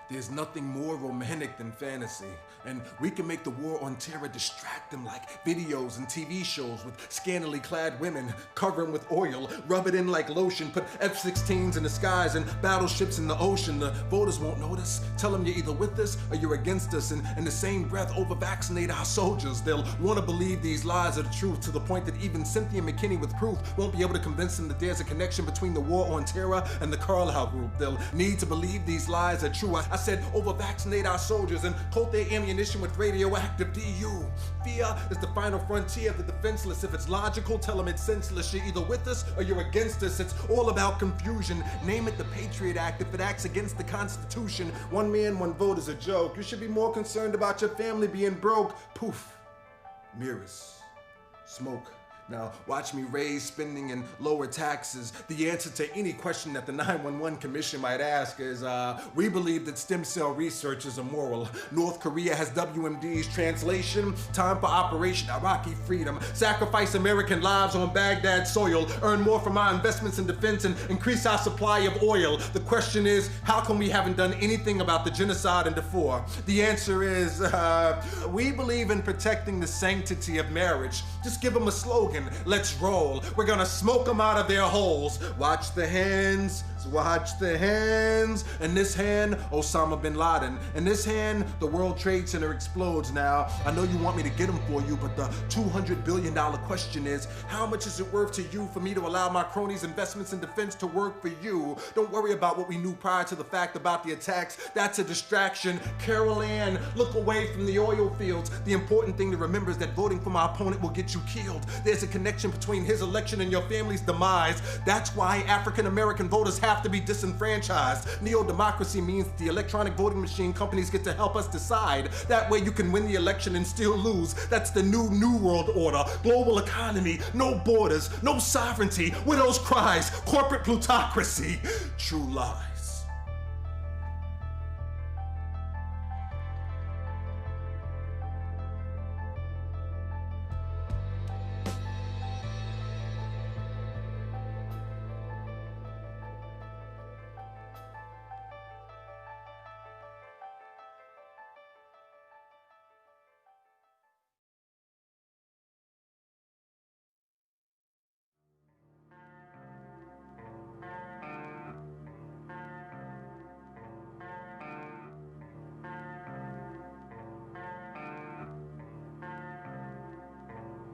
There's nothing more romantic than fantasy, and we can make the war on terror distract them like videos and TV shows with scantily clad women, cover them with oil, rub it in like lotion, put F-16s in the skies and battleships in the ocean. The voters won't notice. Tell them you're either with us or you're against us, and in the same breath over-vaccinate our soldiers. They'll want to believe these lies are the truth, to the point that even Cynthia McKinney with proof won't be able to convince them that there's a connection between the war on terror and the Carlisle group. They'll need to believe these lies are true. I said over-vaccinate our soldiers and coat their ammunition with radioactive DU. Fear is the final frontier of the defenseless. If it's logical, tell them it's senseless. You're either with us or you're against us. It's all about confusion. Name it the Patriot Act if it acts against the Constitution. One man, one vote is a joke. You should be more concerned about your family being broke. Poof. Mirrors. Smoke. Now, watch me raise spending and lower taxes. The answer to any question that the 911 Commission might ask is, we believe that stem cell research is immoral. North Korea has WMDs. Translation, time for Operation Iraqi Freedom. Sacrifice American lives on Baghdad soil. Earn more from our investments in defense and increase our supply of oil. The question is, how come we haven't done anything about the genocide in Darfur? The answer is, we believe in protecting the sanctity of marriage. Just give them a slogan. Let's roll. We're gonna smoke them out of their holes. Watch the hands. Watch the hands. In this hand, Osama bin Laden. In this hand, the World Trade Center explodes now. I know you want me to get them for you, but the $200 billion question is, how much is it worth to you for me to allow my cronies' investments in defense to work for you? Don't worry about what we knew prior to the fact about the attacks. That's a distraction. Carol Ann, look away from the oil fields. The important thing to remember is that voting for my opponent will get you killed. There's a connection between his election and your family's demise. That's why African American voters have to be disenfranchised. Neo-democracy means the electronic voting machine companies get to help us decide. That way you can win the election and still lose. That's the new world order. Global economy, no borders, no sovereignty, widow's cries, corporate plutocracy, true lies.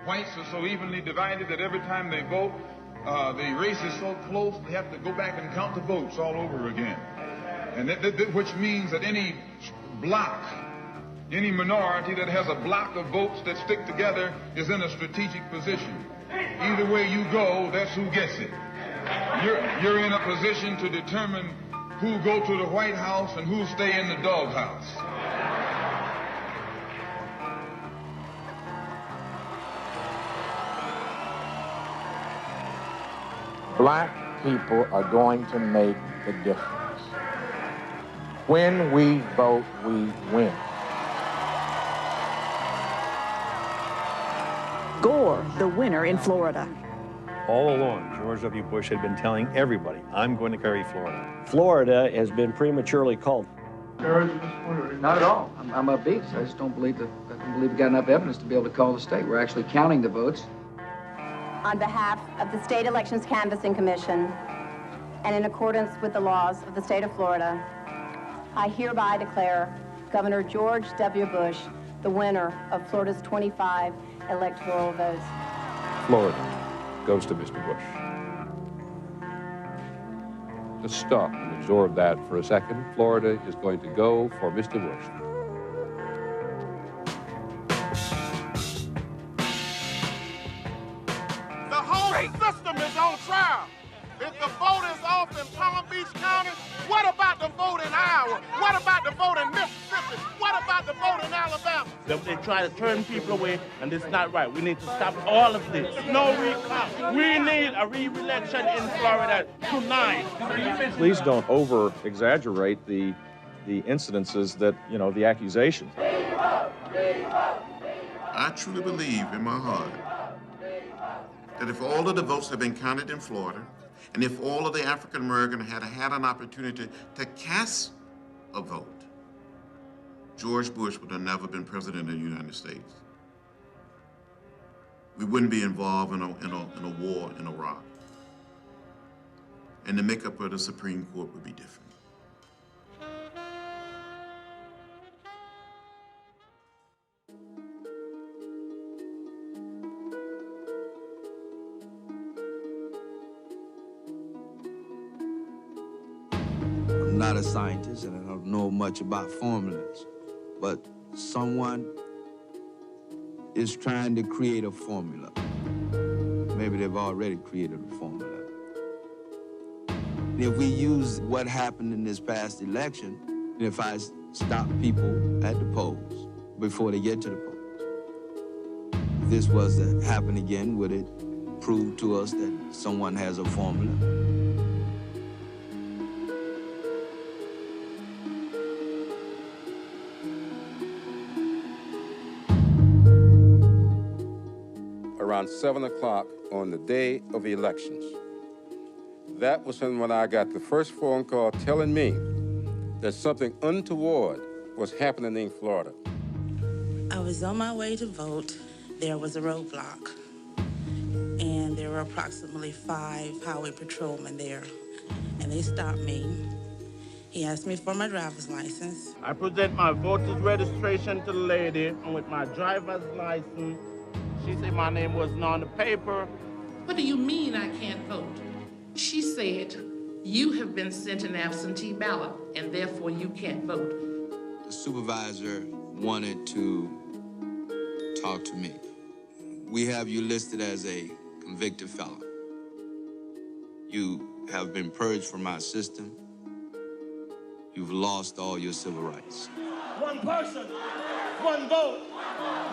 Whites are so evenly divided that every time they vote, the race is so close, they have to go back and count the votes all over again. And which means that any block, any minority that has a block of votes that stick together is in a strategic position. Either way you go, that's who gets it. You're in a position to determine who go to the White House and who stay in the doghouse. Black people are going to make the difference. When we vote, we win. Gore, the winner in Florida. All along, George W. Bush had been telling everybody, I'm going to carry Florida. Florida has been prematurely called. Not at all. I'm upbeat. I just don't believe we got enough evidence to be able to call the state. We're actually counting the votes. On behalf of the State Elections Canvassing Commission, and in accordance with the laws of the state of Florida, I hereby declare Governor George W. Bush the winner of Florida's 25 electoral votes. Florida goes to Mr. Bush. Just stop and absorb that for a second. Florida is going to go for Mr. Bush. System is on trial. If the vote is off in Palm Beach County, what about the vote in Iowa? What about the vote in Mississippi? What about the vote in Alabama? They try to turn people away, and it's not right. We need to stop all of this. No recount. We need a re-election in Florida tonight. Please don't over-exaggerate the incidences that, the accusations. I truly believe in my heart that if all of the votes have been counted in Florida, and if all of the African Americans had had an opportunity to cast a vote, George Bush would have never been president of the United States. We wouldn't be involved in a war in Iraq. And the makeup of the Supreme Court would be different. I'm not a scientist and I don't know much about formulas, but someone is trying to create a formula. Maybe they've already created a formula. And if we use what happened in this past election, and if I stop people at the polls before they get to the polls, if this was to happen again, would it prove to us that someone has a formula? Around 7 o'clock on the day of elections. That was when I got the first phone call telling me that something untoward was happening in Florida. I was on my way to vote. There was a roadblock, and there were approximately 5 highway patrolmen there, and they stopped me. He asked me for my driver's license. I present my voter's registration to the lady, and with my driver's license, she said my name wasn't on the paper. What do you mean I can't vote? She said, you have been sent an absentee ballot, and therefore you can't vote. The supervisor wanted to talk to me. We have you listed as a convicted felon. You have been purged from our system. You've lost all your civil rights. One person, one vote.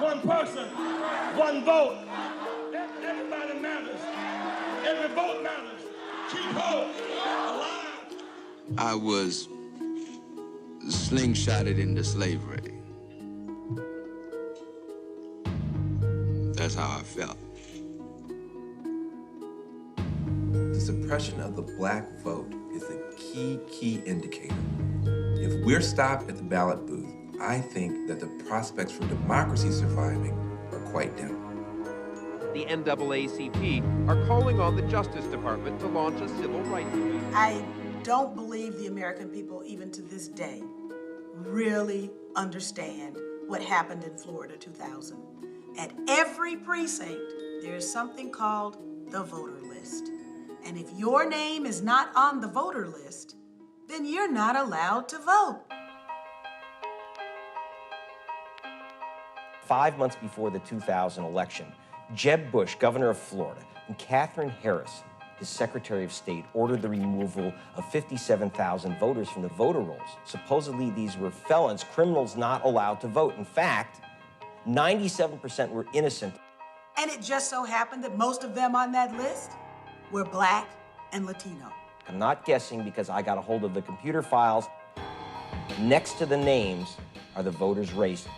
One person, one vote. Everybody matters. Every vote matters. Keep hope alive. I was slingshotted into slavery. That's how I felt. The suppression of the black vote is a key indicator. If we're stopped at the ballot booth, I think that the prospects for democracy surviving are quite dim. The NAACP are calling on the Justice Department to launch a civil rights movement. I don't believe the American people, even to this day, really understand what happened in Florida 2000. At every precinct, there's something called the voter list. And if your name is not on the voter list, then you're not allowed to vote. 5 months before the 2000 election, Jeb Bush, governor of Florida, and Katherine Harris, his Secretary of State, ordered the removal of 57,000 voters from the voter rolls. Supposedly, these were felons, criminals not allowed to vote. In fact, 97% were innocent. And it just so happened that most of them on that list were Black and Latino. I'm not guessing because I got a hold of the computer files. Next to the names are the voters' race.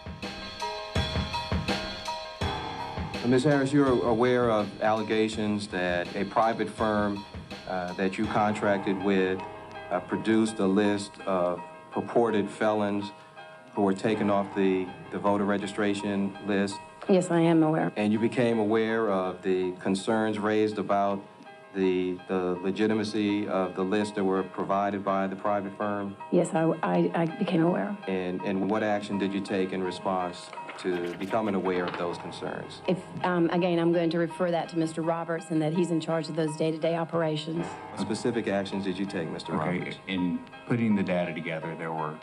Ms. Harris, you're aware of allegations that a private firm that you contracted with produced a list of purported felons who were taken off the voter registration list. Yes, I am aware. And you became aware of the concerns raised about the legitimacy of the lists that were provided by the private firm? Yes, I became aware. And what action did you take in response to becoming aware of those concerns? If, again, I'm going to refer that to Mr. Roberts, and that he's in charge of those day-to-day operations. What specific actions did you take, Mr. Roberts? In putting the data together, there were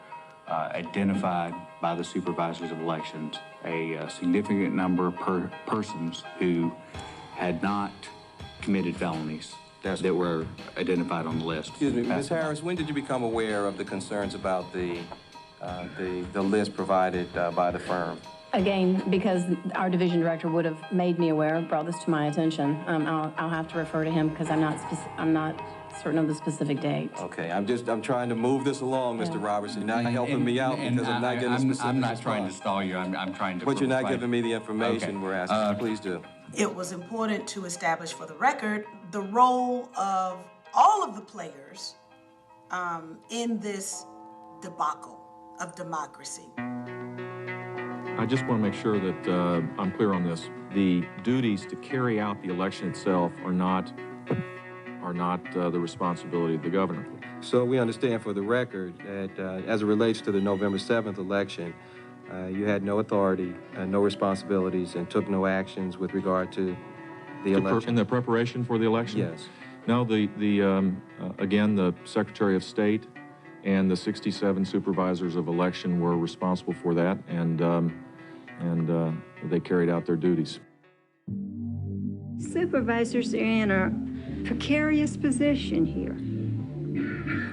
identified by the supervisors of elections a significant number of persons who had not committed felonies that were identified on the list. Excuse me, Ms. Harris, when did you become aware of the concerns about the list provided by the firm? Again, because our division director would have made me aware, brought this to my attention. I'll have to refer to him because I'm not certain of the specific date. Okay, I'm trying to move this along, Mr. Roberts. You're not helping me out because I'm not getting a specific I'm not response. trying to stall you. I'm trying to. But you're not giving me the information we're asking. Please do. It was important to establish for the record the role of all of the players in this debacle of democracy. I just want to make sure that I'm clear on this. The duties to carry out the election itself are not the responsibility of the governor. So we understand for the record that as it relates to the November 7th election, you had no authority, no responsibilities, and took no actions with regard to the election. In the preparation for the election? Yes. No, again, the Secretary of State and the 67 supervisors of election were responsible for that, and they carried out their duties. Supervisors are in a precarious position here.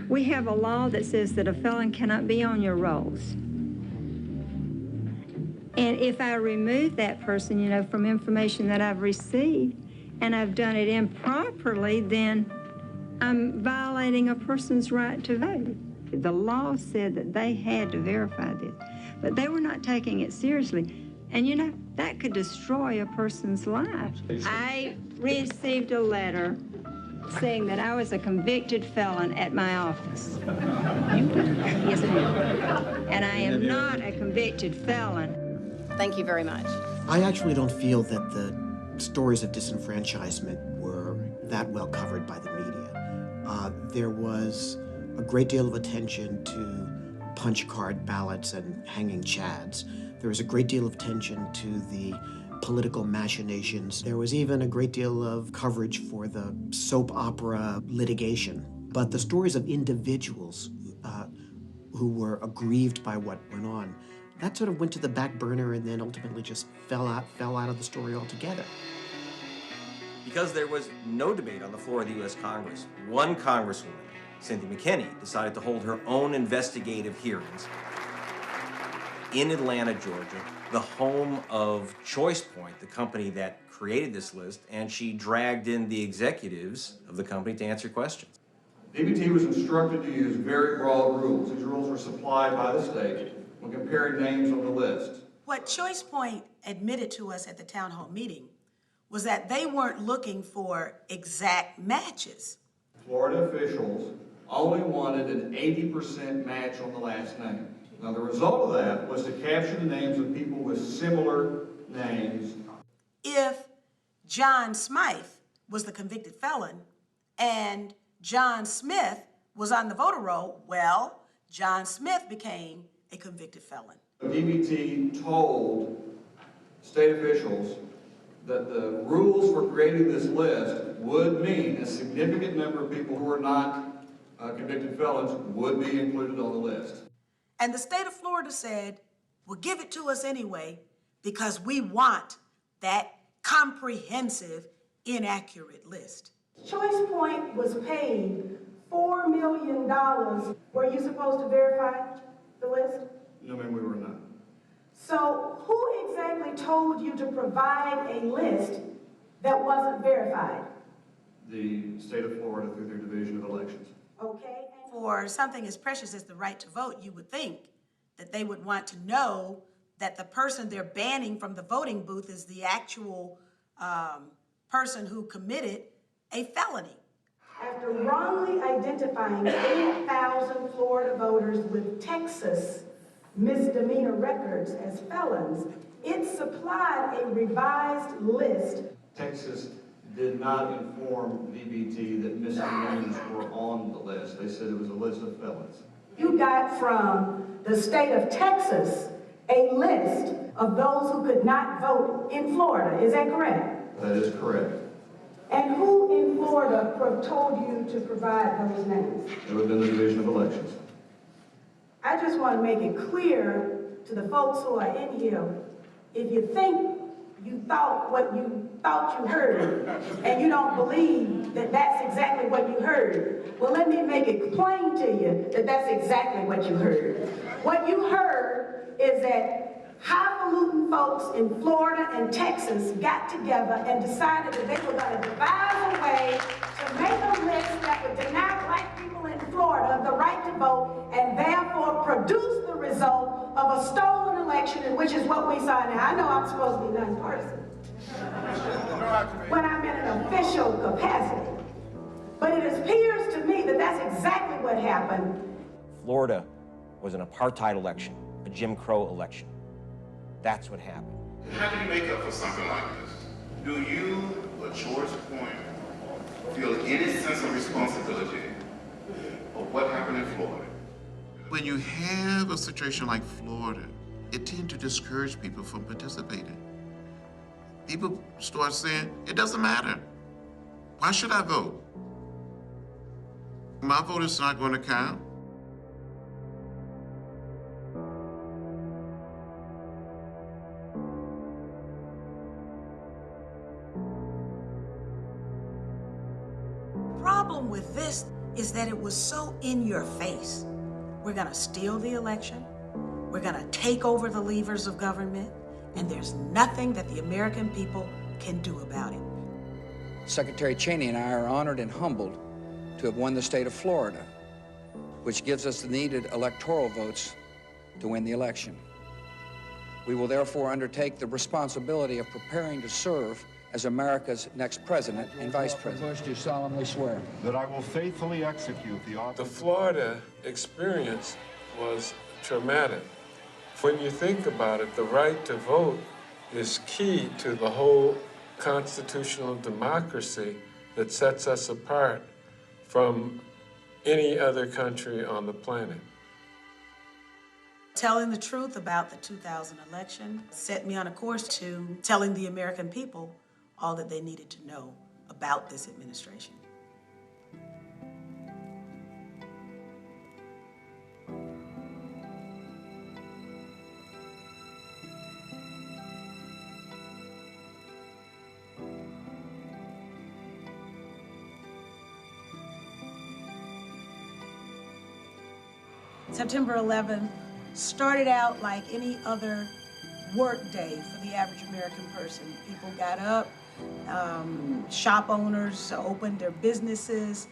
We have a law that says that a felon cannot be on your rolls. And if I remove that person, you know, from information that I've received, and I've done it improperly, then I'm violating a person's right to vote. The law said that they had to verify this, but they were not taking it seriously. And you know, that could destroy a person's life. I received a letter saying that I was a convicted felon at my office. Yes, ma'am. And I am not a convicted felon. Thank you very much. I actually don't feel that the stories of disenfranchisement were that well covered by the media. There was a great deal of attention to punch card ballots and hanging chads. There was a great deal of attention to the political machinations. There was even a great deal of coverage for the soap opera litigation. But the stories of individuals who were aggrieved by what went on, that sort of went to the back burner and then ultimately just fell out of the story altogether. Because there was no debate on the floor of the U.S. Congress, one Congresswoman, Cynthia McKinney, decided to hold her own investigative hearings in Atlanta, Georgia, the home of ChoicePoint, the company that created this list, and she dragged in the executives of the company to answer questions. DBT was instructed to use very broad rules. These rules were supplied by the state when comparing names on the list. What ChoicePoint admitted to us at the town hall meeting was that they weren't looking for exact matches. Florida officials only wanted an 80% match on the last name. Now, the result of that was to capture the names of people with similar names. If John Smythe was the convicted felon and John Smith was on the voter roll, well, John Smith became a convicted felon. DBT told state officials that the rules for creating this list would mean a significant number of people who are not convicted felons would be included on the list. And the state of Florida said, well, give it to us anyway, because we want that comprehensive, inaccurate list. ChoicePoint was paid $4 million. Were you supposed to verify the list? No, ma'am, we were not. So who exactly told you to provide a list that wasn't verified? The state of Florida through their Division of Elections. Okay. For something as precious as the right to vote, you would think that they would want to know that the person they're banning from the voting booth is the actual person who committed a felony. After wrongly identifying 8,000 Florida voters with Texas misdemeanor records as felons, it supplied a revised list. Texas did not inform DBT that misdemeanors were on the list. They said it was a list of felons. You got from the state of Texas a list of those who could not vote in Florida. Is that correct? That is correct. And who in Florida told you to provide those names? It would have been the Division of Elections. I just want to make it clear to the folks who are in here, if you think you thought what you thought you heard, and you don't believe that that's exactly what you heard, well, let me make it plain to you that that's exactly what you heard. What you heard is that highfalutin folks in Florida and Texas got together and decided that they were going to devise a way to make a list that would deny black people in Florida the right to vote and therefore produce the result of a stolen election, which is what we saw now. I know I'm supposed to be nonpartisan when I'm in an official capacity, but it appears to me that that's exactly what happened. Florida was an apartheid election, a Jim Crow election. That's what happened. How do you make up for something like this? Do you, at George Point, feel any sense of responsibility of what happened in Florida? When you have a situation like Florida, it tends to discourage people from participating. People start saying, it doesn't matter. Why should I vote? My vote is not going to count. The problem with this is that it was so in your face. We're gonna steal the election, we're gonna take over the levers of government, and there's nothing that the American people can do about it. Secretary Cheney and I are honored and humbled to have won the state of Florida, which gives us the needed electoral votes to win the election. We will therefore undertake the responsibility of preparing to serve as America's next president and vice president. Bush, do solemnly swear that I will faithfully execute the office. The Florida experience was traumatic. When you think about it, the right to vote is key to the whole constitutional democracy that sets us apart from any other country on the planet. Telling the truth about the 2000 election set me on a course to telling the American people all that they needed to know about this administration. September 11th started out like any other work day for the average American person. People got up, shop owners opened their businesses.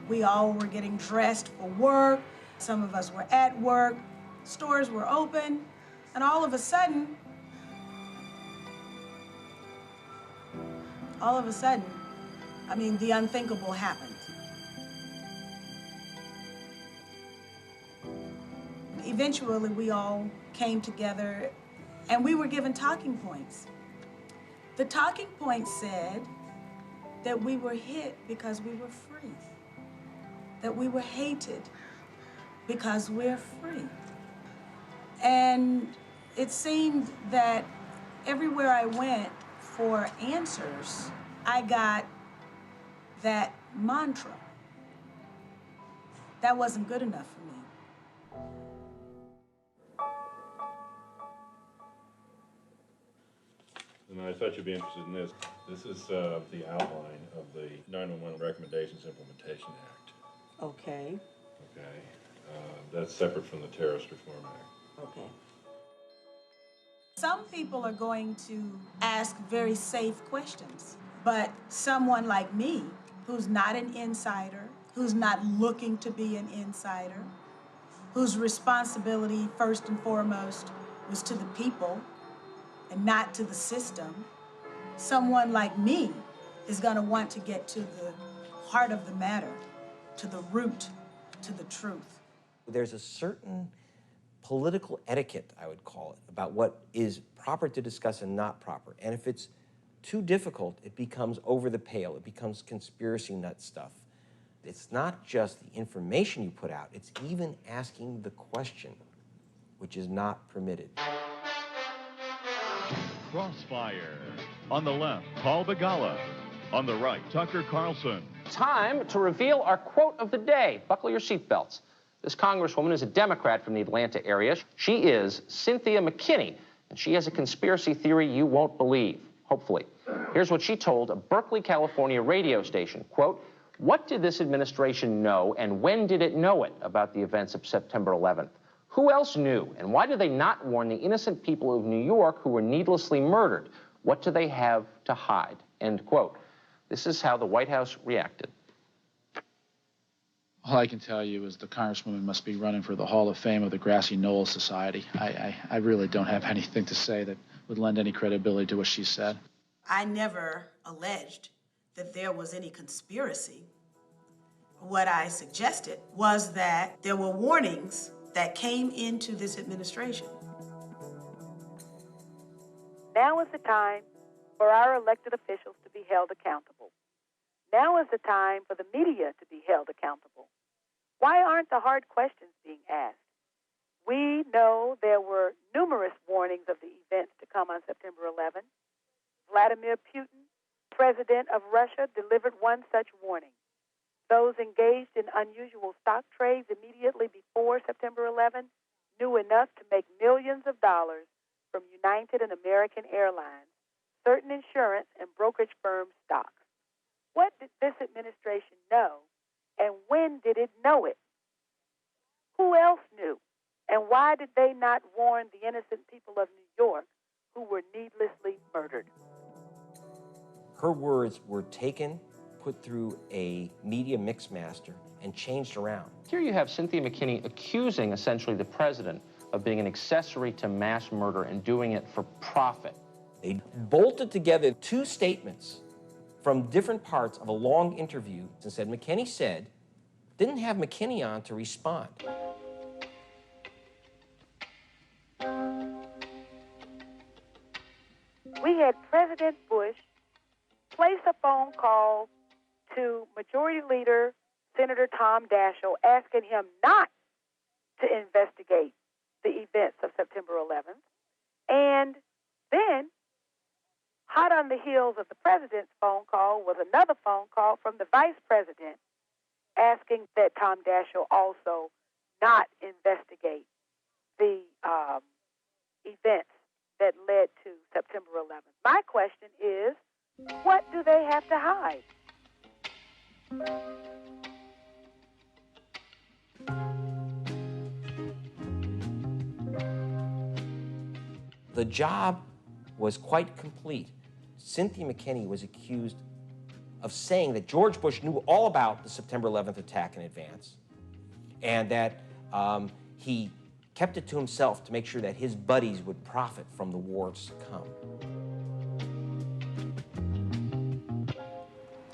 We all were getting dressed for work. Some of us were at work. Stores were open. And all of a sudden, I mean, the unthinkable happened. Eventually, we all came together and we were given talking points. The talking points said that we were hit because we were free, that we were hated because we're free. And it seemed that everywhere I went for answers, I got that mantra. That wasn't good enough for me. And I thought you'd be interested in this. This is the outline of the 911 Recommendations Implementation Act. Okay. Okay. That's separate from the Terrorist Reform Act. Okay. Some people are going to ask very safe questions, but someone like me, who's not an insider, who's not looking to be an insider, whose responsibility first and foremost was to the people and not to the system, someone like me is going to want to get to the heart of the matter, to the root, to the truth. There's a certain political etiquette, I would call it, about what is proper to discuss and not proper. And if it's too difficult, it becomes over the pale. It becomes conspiracy nut stuff. It's not just the information you put out, it's even asking the question, which is not permitted. Crossfire. On the left, Paul Begala. On the right, Tucker Carlson. Time to reveal our quote of the day. Buckle your seatbelts. This Congresswoman is a Democrat from the Atlanta area. She is Cynthia McKinney, and she has a conspiracy theory you won't believe, hopefully. Here's what she told a Berkeley, California radio station, quote, "What did this administration know and when did it know it about the events of September 11th? Who else knew, and why did they not warn the innocent people of New York who were needlessly murdered? What do they have to hide?" End quote. This is how the White House reacted. All I can tell you is the Congresswoman must be running for the Hall of Fame of the Grassy Knoll Society. I really don't have anything to say that would lend any credibility to what she said. I never alleged that there was any conspiracy. What I suggested was that there were warnings that came into this administration. Now is the time for our elected officials to be held accountable. Now is the time for the media to be held accountable. Why aren't the hard questions being asked? We know there were numerous warnings of the events to come on September 11. Vladimir Putin, president of Russia, delivered one such warning. Those engaged in unusual stock trades immediately before September 11 knew enough to make millions of dollars from United and American Airlines, certain insurance and brokerage firm stocks. What did this administration know, and when did it know it? Who else knew, and why did they not warn the innocent people of New York who were needlessly murdered? Her words were taken, put through a media mixmaster, and changed around. Here you have Cynthia McKinney accusing essentially the president of being an accessory to mass murder and doing it for profit. They bolted together two statements from different parts of a long interview and said, McKinney said, didn't have McKinney on to respond. We had President Bush place a phone call to Majority Leader Senator Tom Daschle asking him not to investigate the events of September 11th. And then, hot on the heels of the president's phone call was another phone call from the vice president asking that Tom Daschle also not investigate the events that led to September 11th. My question is, what do they have to hide? The job was quite complete. Cynthia McKinney was accused of saying that George Bush knew all about the September 11th attack in advance, and that he kept it to himself to make sure that his buddies would profit from the wars to come.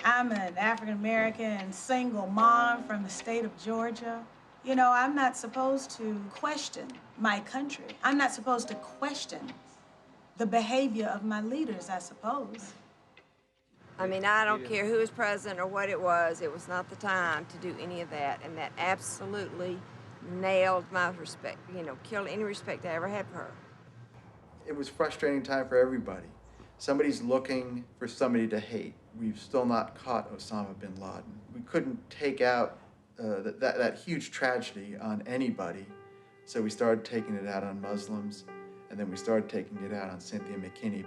I'm an African-American single mom from the state of Georgia. You know, I'm not supposed to question my country. I'm not supposed to question the behavior of my leaders, I suppose. I mean, I don't care who was president or what it was not the time to do any of that, and that absolutely nailed my respect, you know, killed any respect I ever had for her. It was a frustrating time for everybody. Somebody's looking for somebody to hate. We've still not caught Osama bin Laden. We couldn't take out that huge tragedy on anybody, so we started taking it out on Muslims, and then we started taking it out on Cynthia McKinney.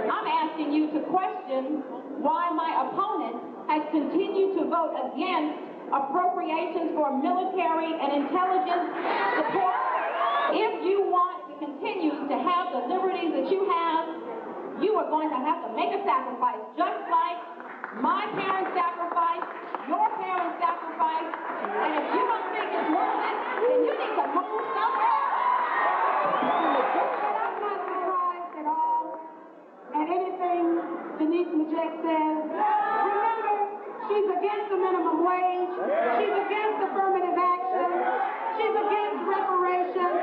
I'm asking you to question why my opponent has continued to vote against appropriations for military and intelligence support. If you want to continue to have the liberties that you have, you are going to have to make a sacrifice, just like my parents sacrificed, your parents sacrificed, and if you don't think it's worth it, then you need to move somewhere. And I'm not surprised at all at anything Denise Majek says. Remember, she's against the minimum wage, she's against affirmative action, she's against reparations.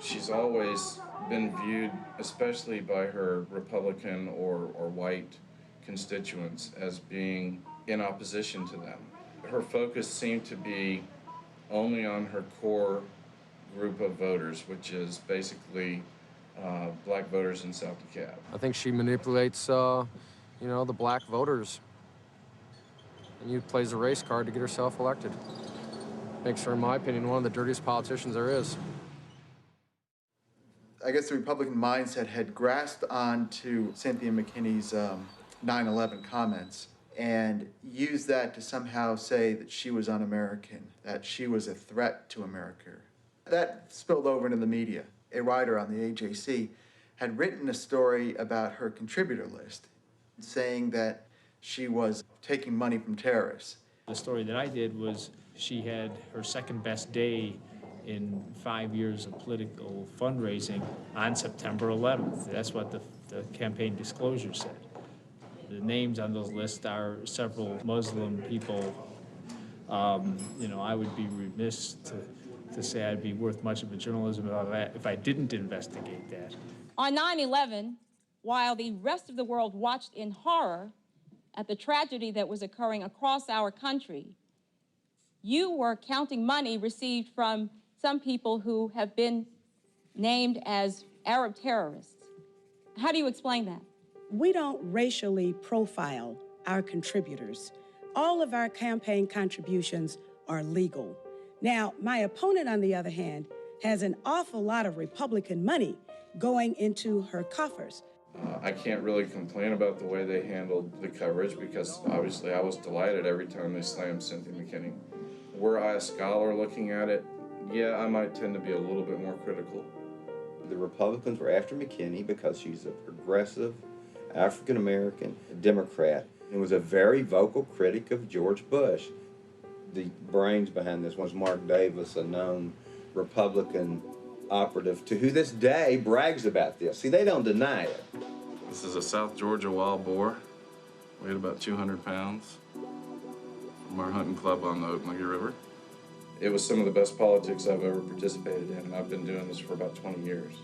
She's always been viewed, especially by her Republican or white constituents, as being in opposition to them. Her focus seemed to be only on her core group of voters, which is basically black voters in South DeKalb. I think she manipulates, the black voters, and plays a race card to get herself elected. Makes her, in my opinion, one of the dirtiest politicians there is. I guess the Republican mindset had grasped onto Cynthia McKinney's 9/11 comments and used that to somehow say that she was un-American, that she was a threat to America. That spilled over into the media. A writer on the AJC had written a story about her contributor list, saying that she was taking money from terrorists. The story that I did was she had her second best day in 5 years of political fundraising on September 11th. That's what the campaign disclosure said. The names on those lists are several Muslim people You know, I would be remiss to say I'd be worth much of a journalism about that if I didn't investigate that. On 9/11, while the rest of the world watched in horror at the tragedy that was occurring across our country, you were counting money received from some people who have been named as Arab terrorists. How do you explain that? We don't racially profile our contributors. All of our campaign contributions are legal. Now, my opponent, on the other hand, has an awful lot of Republican money going into her coffers. I can't really complain about the way they handled the coverage because obviously I was delighted every time they slammed Cynthia McKinney. Were I a scholar looking at it, yeah, I might tend to be a little bit more critical. The Republicans were after McKinney because she's a progressive African-American Democrat and was a very vocal critic of George Bush. The brains behind this was Mark Davis, a known Republican operative to who this day brags about this. See, they don't deny it. This is a South Georgia wild boar, weighed about 200 pounds, from our hunting club on the Ocmulgee River. It was some of the best politics I've ever participated in, and I've been doing this for about 20 years.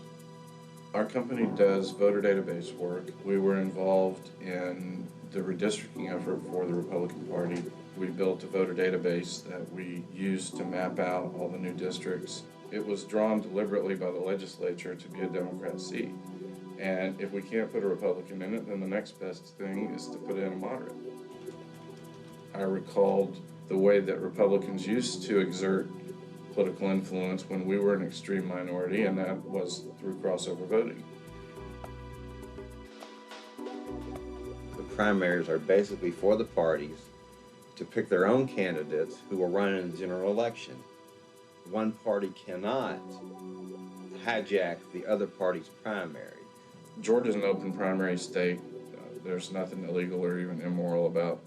Our company does voter database work. We were involved in the redistricting effort for the Republican Party. We built a voter database that we used to map out all the new districts. It was drawn deliberately by the legislature to be a Democrat seat. And if we can't put a Republican in it, then the next best thing is to put in a moderate. I recalled the way that Republicans used to exert political influence when we were an extreme minority, and that was through crossover voting. The primaries are basically for the parties to pick their own candidates who will run in the general election. One party cannot hijack the other party's primary. Georgia's an open primary state. There's nothing illegal or even immoral about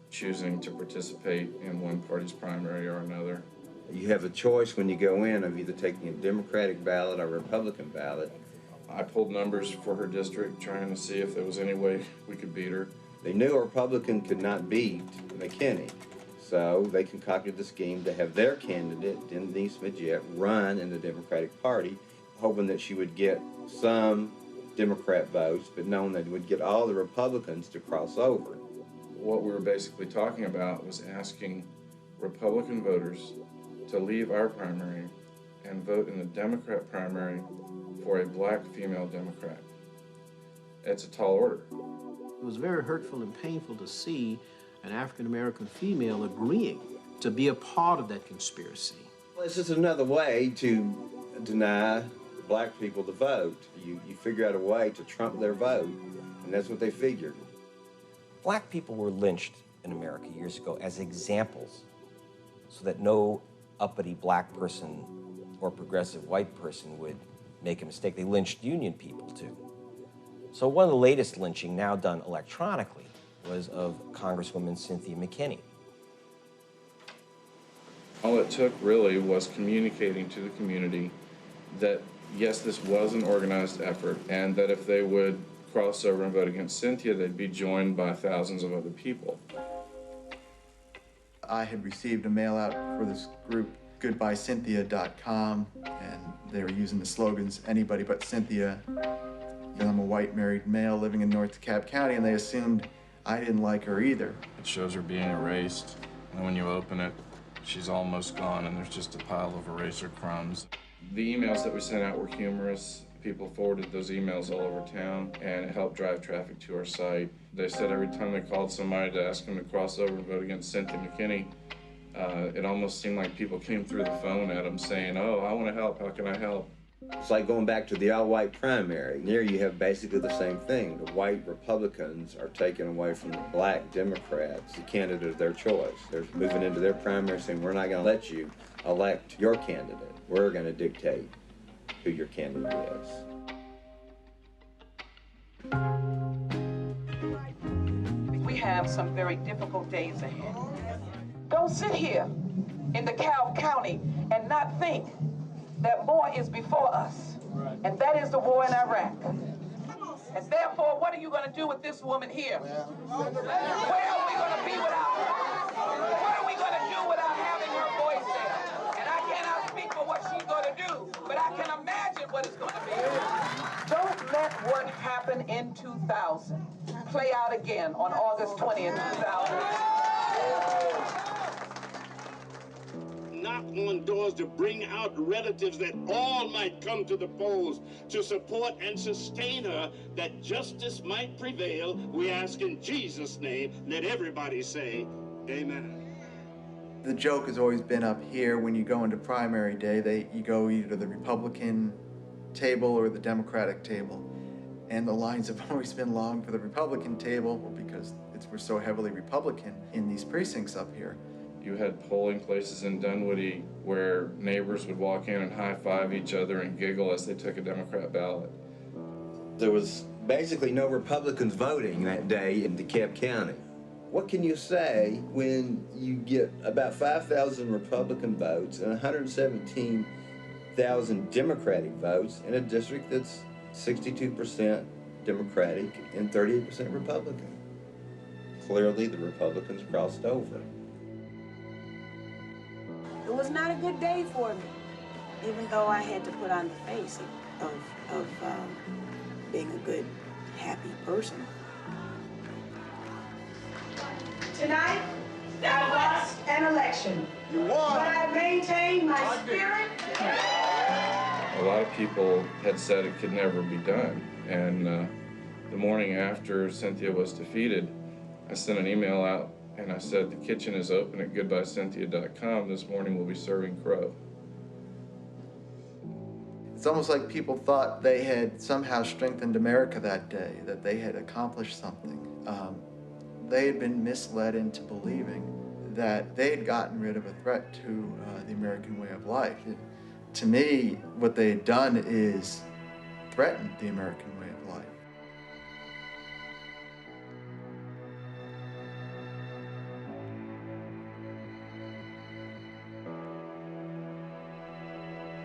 choosing to participate in one party's primary or another. You have a choice when you go in of either taking a Democratic ballot or a Republican ballot. I pulled numbers for her district trying to see if there was any way we could beat her. They knew a Republican could not beat McKinney, so they concocted the scheme to have their candidate, Denise Majette, run in the Democratic Party, hoping that she would get some Democrat votes, but knowing that would get all the Republicans to cross over. What we were basically talking about was asking Republican voters to leave our primary and vote in the Democrat primary for a black female Democrat. It's a tall order. It was very hurtful and painful to see an African-American female agreeing to be a part of that conspiracy. Well, it's just another way to deny black people the vote. You figure out a way to trump their vote, and that's what they figured. Black people were lynched in America years ago as examples so that no uppity black person or progressive white person would make a mistake. They lynched union people too. So one of the latest lynching, now done electronically, was of Congresswoman Cynthia McKinney. All it took really was communicating to the community that yes, this was an organized effort, and that if they would cross over and vote against Cynthia, they'd be joined by thousands of other people. I had received a mail out for this group, goodbyecynthia.com, and they were using the slogans, anybody but Cynthia, because I'm a white married male living in North DeKalb County, and they assumed I didn't like her either. It shows her being erased, and when you open it, she's almost gone, and there's just a pile of eraser crumbs. The emails that we sent out were humorous. People forwarded those emails all over town, and it helped drive traffic to our site. They said every time they called somebody to ask them to cross over and vote against Cynthia McKinney, it almost seemed like people came through the phone at them saying, oh, I want to help, how can I help? It's like going back to the all-white primary. There you have basically the same thing. The white Republicans are taking away from the black Democrats the candidate of their choice. They're moving into their primary saying, we're not going to let you elect your candidate. We're going to dictate who your candidate is. We have some very difficult days ahead. Don't sit here in DeKalb County and not think that more is before us, and that is the war in Iraq. And therefore, what are you going to do with this woman here? Where are we going to be without her? What are we going to do without her? can imagine what it's going to be. Don't let what happened in 2000 play out again on August 20th, 2000. Knock on doors to bring out relatives that all might come to the polls to support and sustain her, that justice might prevail. We ask in Jesus' name. Let everybody say, amen. The joke has always been up here when you go into primary day, you go either to the Republican table or the Democratic table. And the lines have always been long for the Republican table because we're so heavily Republican in these precincts up here. You had polling places in Dunwoody where neighbors would walk in and high-five each other and giggle as they took a Democrat ballot. There was basically no Republicans voting that day in DeKalb County. What can you say when you get about 5,000 Republican votes and 117,000 Democratic votes in a district that's 62% Democratic and 38% Republican? Clearly, the Republicans crossed over. It was not a good day for me, even though I had to put on the face of being a good, happy person. Tonight, I lost an election. You won. But I maintained my spirit. A lot of people had said it could never be done. And the morning after Cynthia was defeated, I sent an email out and I said, the kitchen is open at goodbyecynthia.com. This morning we'll be serving crow. It's almost like people thought they had somehow strengthened America that day, that they had accomplished something. They had been misled into believing that they had gotten rid of a threat to the American way of life. To me, what they had done is threatened the American way of life.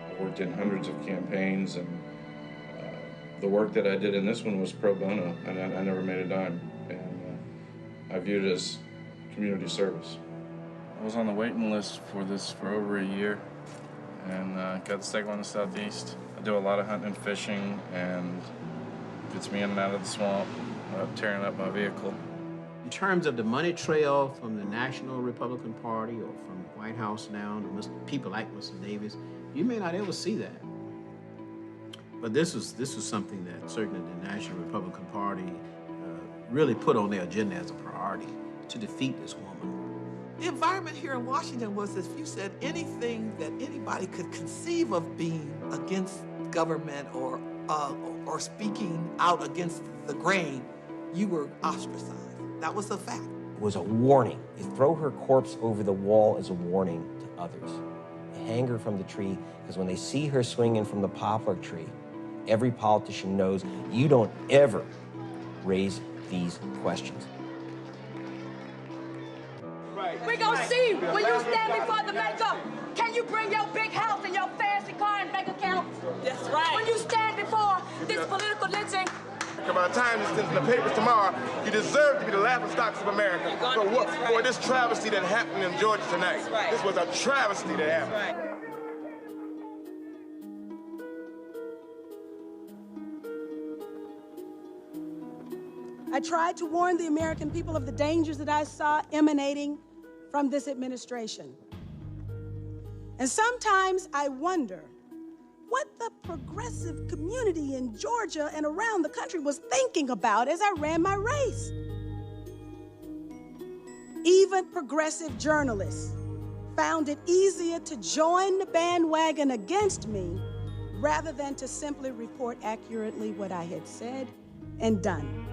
I worked in hundreds of campaigns, and the work that I did in this one was pro bono, and I never made a dime. I viewed it as community service. I was on the waiting list for this for over a year, and got the second one in the Southeast. I do a lot of hunting and fishing, and it gets me in and out of the swamp, tearing up my vehicle. In terms of the money trail from the National Republican Party or from the White House down to people like Mr. Davis, you may not ever see that. But this was something that certainly the National Republican Party really put on their agenda as a priority to defeat this woman. The environment here in Washington was, as you said, anything that anybody could conceive of being against government or speaking out against the grain, you were ostracized. That was a fact. It was a warning. They throw her corpse over the wall as a warning to others. They hang her from the tree because when they see her swinging from the poplar tree, every politician knows you don't ever raise these questions. We're gonna see when you stand before the maker. Can you bring your big house and your fancy car and bank account? That's right. When you stand before this political lynching. By the time it's in the papers tomorrow, you deserve to be the laughingstocks of America for this travesty that happened in Georgia tonight. Right. This was a travesty that happened. Right. I tried to warn the American people of the dangers that I saw emanating from this administration. And sometimes I wonder what the progressive community in Georgia and around the country was thinking about as I ran my race. Even progressive journalists found it easier to join the bandwagon against me rather than to simply report accurately what I had said and done.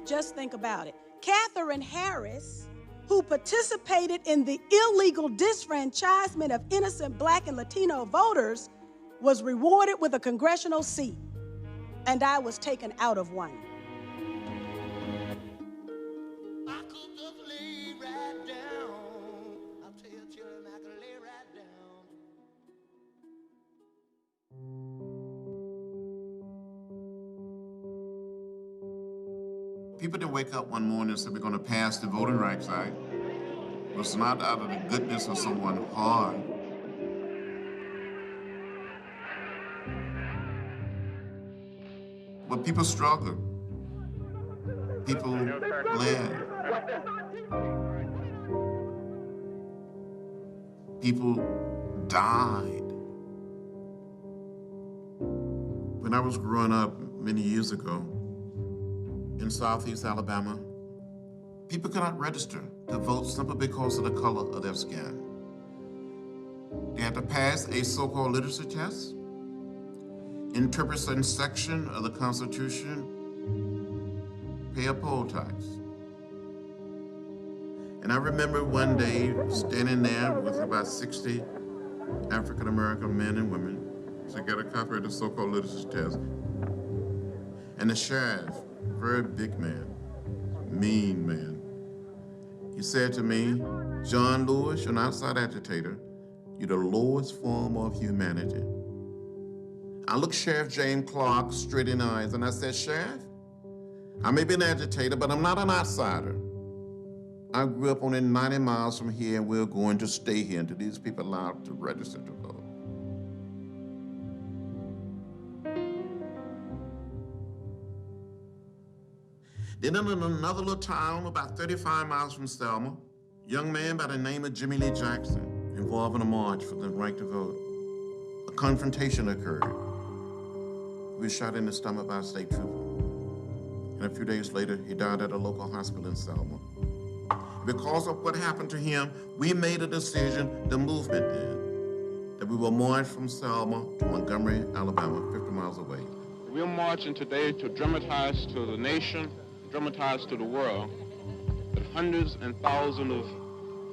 Just think about it. Katherine Harris, who participated in the illegal disfranchisement of innocent Black and Latino voters, was rewarded with a congressional seat, and I was taken out of one. People didn't wake up one morning and say, we're going to pass the Voting Rights Act. It was not out of the goodness of someone hard. But people struggled. People bled. People died. When I was growing up many years ago in Southeast Alabama, people could not register to vote simply because of the color of their skin. They had to pass a so-called literacy test, interpret certain section of the Constitution, pay a poll tax. And I remember one day standing there with about 60 African-American men and women to get a copy of the so-called literacy test. And the sheriff, very big man, mean man, he said to me, "John Lewis, you're an outside agitator. You're the lowest form of humanity." I looked Sheriff James Clark straight in the eyes and I said, "Sheriff, I may be an agitator, but I'm not an outsider. I grew up only 90 miles from here, and we're going to stay here until these people are allowed to register to vote." Then in another little town about 35 miles from Selma, a young man by the name of Jimmy Lee Jackson, involved in a march for the right to vote. A confrontation occurred. He was shot in the stomach by a state trooper. And a few days later, he died at a local hospital in Selma. Because of what happened to him, we made a decision, the movement did, that we will march from Selma to Montgomery, Alabama, 50 miles away. We're marching today to dramatize to the nation, dramatize to the world, that hundreds and thousands of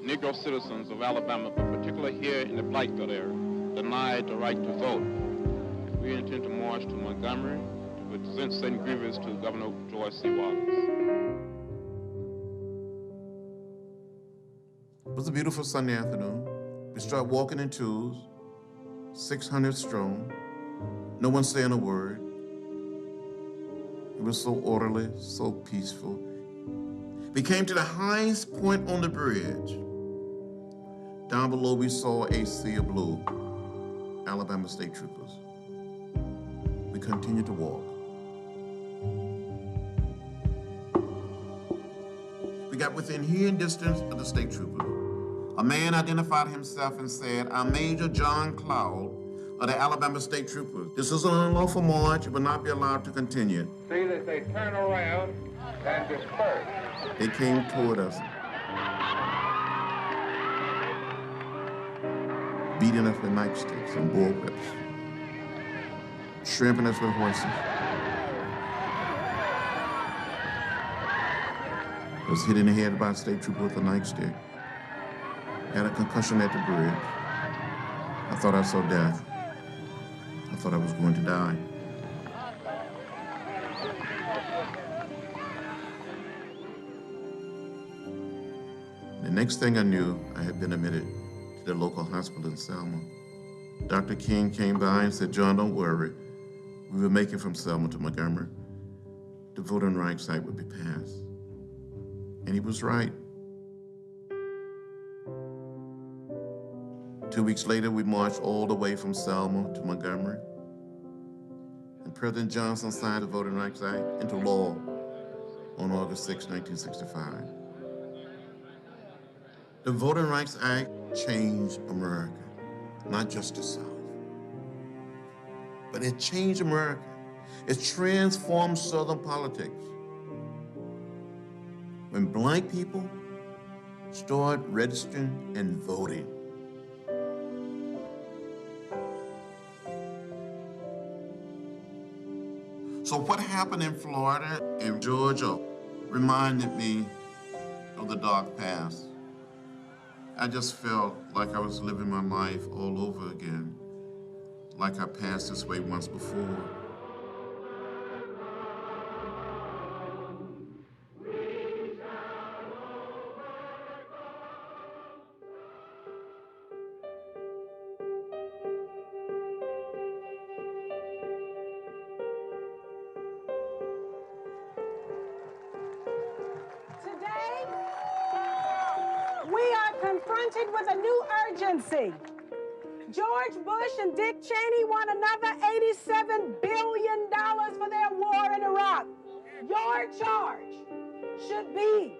Negro citizens of Alabama, but particularly here in the Blackout area, denied the right to vote. We intend to march to Montgomery to present certain grievances to Governor George C. Wallace. It was a beautiful Sunday afternoon. We started walking in twos, 600 strong, no one saying a word. It was so orderly, so peaceful. We came to the highest point on the bridge. Down below, we saw a sea of blue, Alabama state troopers. We continued to walk. We got within hearing distance of the state troopers. A man identified himself and said, "I'm Major John Cloud of the Alabama State Troopers. This is an unlawful march. It will not be allowed to continue." See that they turn around and disperse. They came toward us, beating us with nightsticks and bullwhips, shrimping us with horses. I was hit in the head by a state trooper with a nightstick. Had a concussion at the bridge. I thought I saw death. I thought I was going to die. The next thing I knew, I had been admitted to the local hospital in Selma. Dr. King came by and said, "John, don't worry. We will make it from Selma to Montgomery. The Voting Rights Act would be passed." And he was right. 2 weeks later, we marched all the way from Selma to Montgomery. And President Johnson signed the Voting Rights Act into law on August 6, 1965. The Voting Rights Act changed America, not just the South. But it changed America. It transformed Southern politics. When black people started registering and voting. So what happened in Florida and Georgia reminded me of the dark past. I just felt like I was living my life all over again, like I passed this way once before. We are confronted with a new urgency. George Bush and Dick Cheney want another $87 billion for their war in Iraq. Your charge should be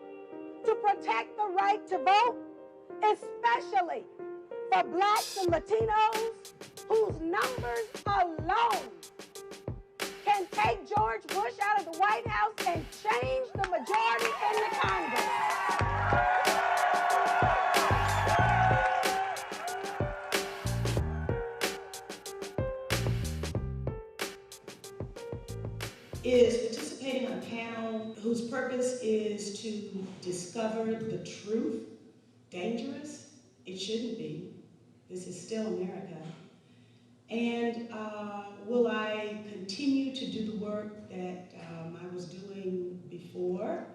to protect the right to vote, especially for blacks and Latinos, whose numbers alone can take George Bush out of the White House and change the majority in the Congress. Is participating on a panel whose purpose is to discover the truth dangerous? It shouldn't be. This is still America. And will I continue to do the work that I was doing before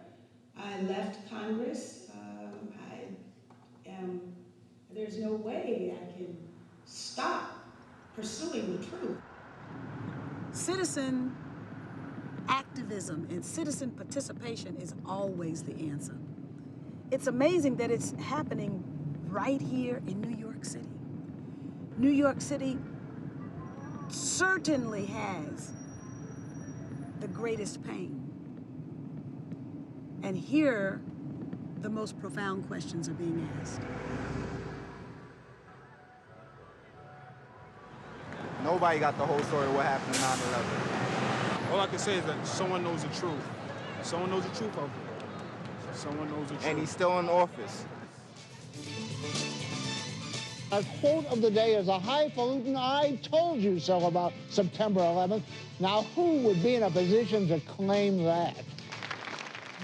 I left Congress? There's no way I can stop pursuing the truth. Citizen activism and citizen participation is always the answer. It's amazing that it's happening right here in New York City. New York City certainly has the greatest pain. And here, the most profound questions are being asked. Nobody got the whole story of what happened in 9/11. All I can say is that someone knows the truth. Someone knows the truth of it. Someone knows the truth. And he's still in office. Our quote of the day is a highfalutin "I told you so" about September 11th. Now, who would be in a position to claim that?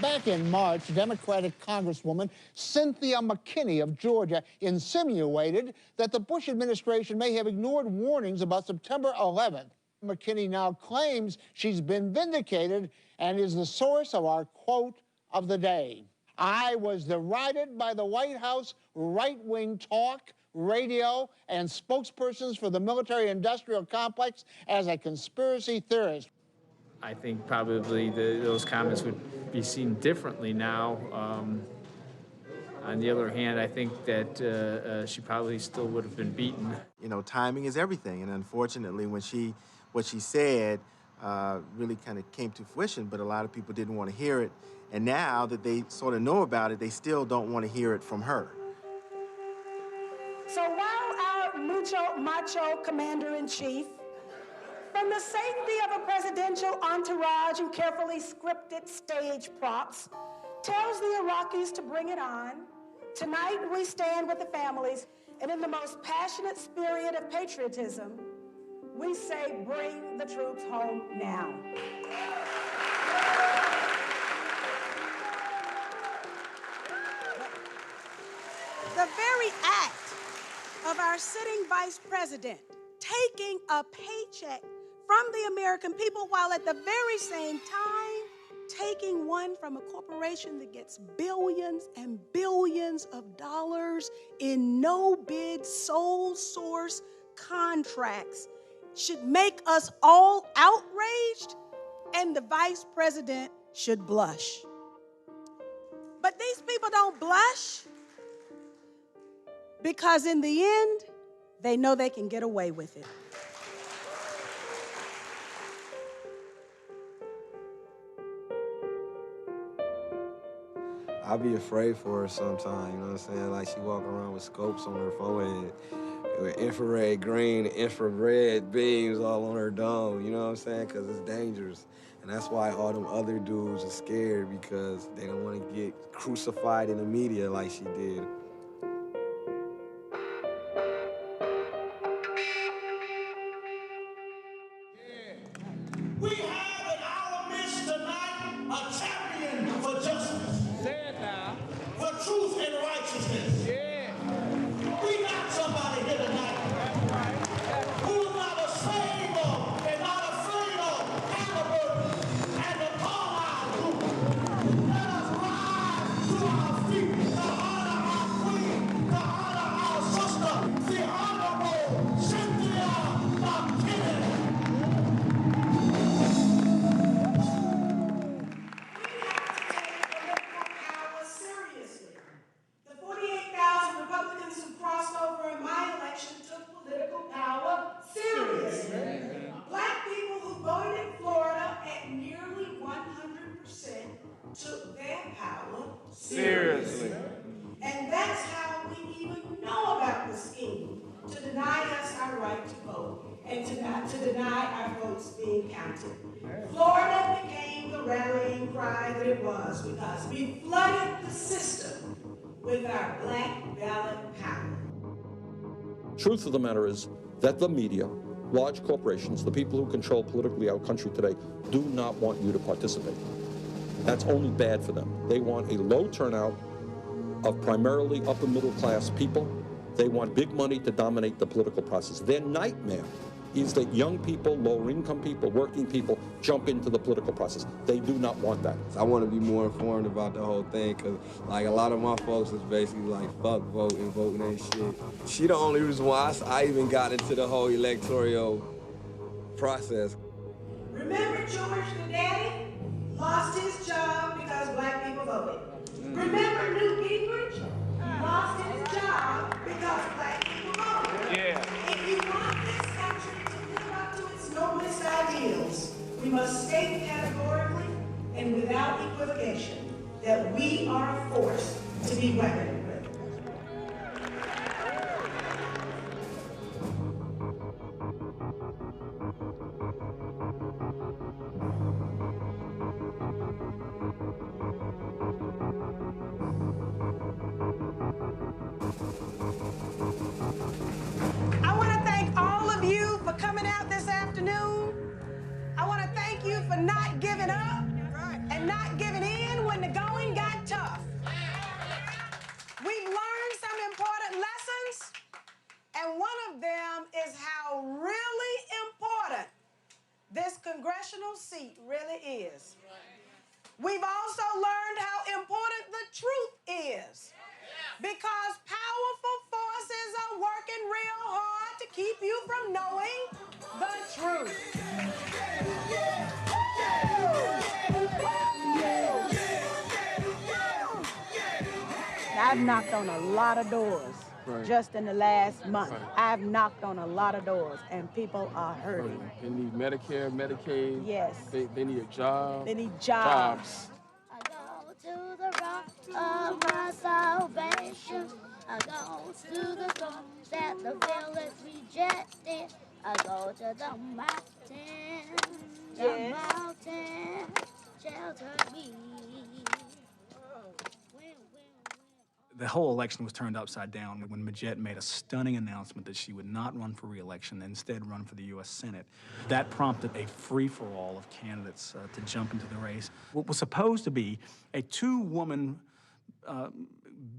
Back in March, Democratic Congresswoman Cynthia McKinney of Georgia insinuated that the Bush administration may have ignored warnings about September 11th. McKinney now claims she's been vindicated and is the source of our quote of the day. I was derided by the White House right-wing talk, radio, and spokespersons for the military-industrial complex as a conspiracy theorist. I think probably those comments would be seen differently now. On the other hand, I think that she probably still would have been beaten. You know, timing is everything, and unfortunately, what she said really kind of came to fruition, but a lot of people didn't want to hear it. And now that they sort of know about it, they still don't want to hear it from her. So while our macho commander-in-chief, from the safety of a presidential entourage who carefully scripted stage props, tells the Iraqis to bring it on, tonight we stand with the families, and in the most passionate spirit of patriotism, we say, bring the troops home now. The very act of our sitting vice president taking a paycheck from the American people while at the very same time taking one from a corporation that gets billions and billions of dollars in no-bid, sole source contracts should make us all outraged, and the vice president should blush. But these people don't blush because in the end, they know they can get away with it. I'll be afraid for her sometimes, you know what I'm saying? Like, she walking around with scopes on her forehead, with infrared green, infrared beams all on her dome, you know what I'm saying? Because it's dangerous. And that's why all them other dudes are scared, because they don't want to get crucified in the media like she did. We have in our midst tonight a champion for justice. Say it now. For truth and righteousness. Yeah. We got somebody here tonight. That's right. Who is not ashamed of and not afraid of Halliburton and the Carlisle group. Let us rise to our feet to honor our our right to vote and to deny our votes being counted. Florida became the rallying cry that it was because we flooded the system with our black ballot power. Truth of the matter is that the media, large corporations, the people who control politically our country today, do not want you to participate. That's only bad for them. They want a low turnout of primarily upper middle class people. They want big money to dominate the political process. Their nightmare is that young people, lower income people, working people jump into the political process. They do not want that. I want to be more informed about the whole thing because, like, a lot of my folks is basically like, fuck voting ain't shit. She the only reason why I even got into the whole electoral process. Remember George the Daddy lost his job because black people voted. Remember Newt Gingrich lost his job because black people voted. Yeah. If you want this country to live up to its noblest ideals, we must state categorically and without equivocation that we are forced to be weaponed. I want to thank all of you for coming out this afternoon. I want to thank you for not giving up and not giving in when the going got tough. We've learned some important lessons, and one of them is how really important this congressional seat really is. We've also learned how important the truth is, because powerful forces are working real hard to keep you from knowing the truth. I've knocked on a lot of doors just in the last month. I've knocked on a lot of doors, and people are hurting. They need Medicare, Medicaid. Yes. They need a job. They need jobs. I go to the rock of my salvation. I go to the throne that the village rejected. I go to the mountain. The mountain sheltered me. The whole election was turned upside down when Majette made a stunning announcement that she would not run for re-election and instead run for the U.S. Senate. That prompted a free-for-all of candidates to jump into the race. What was supposed to be a two-woman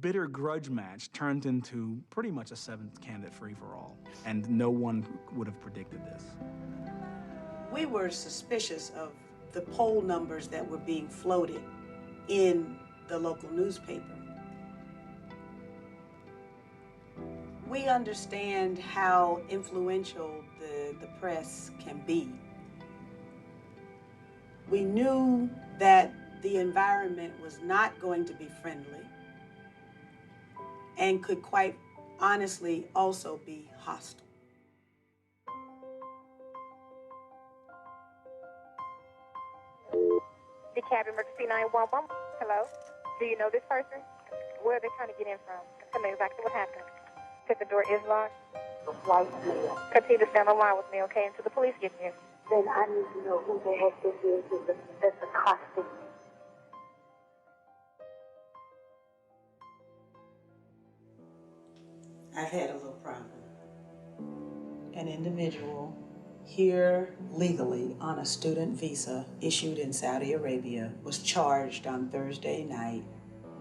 bitter grudge match turned into pretty much a seven-candidate free-for-all, and no one would have predicted this. We were suspicious of the poll numbers that were being floated in the local newspaper. We understand how influential the press can be. We knew that the environment was not going to be friendly and could quite honestly also be hostile. DeKalb Emergency 911. Hello? Do you know this person? Where are they trying to get in from? Tell me exactly what happened. If the door is locked, the white male. Continue to stand on line with me, okay, until the police get here. Then I need to know who the heck this is that's accosting me. I've had a little problem. An individual here legally on a student visa issued in Saudi Arabia was charged on Thursday night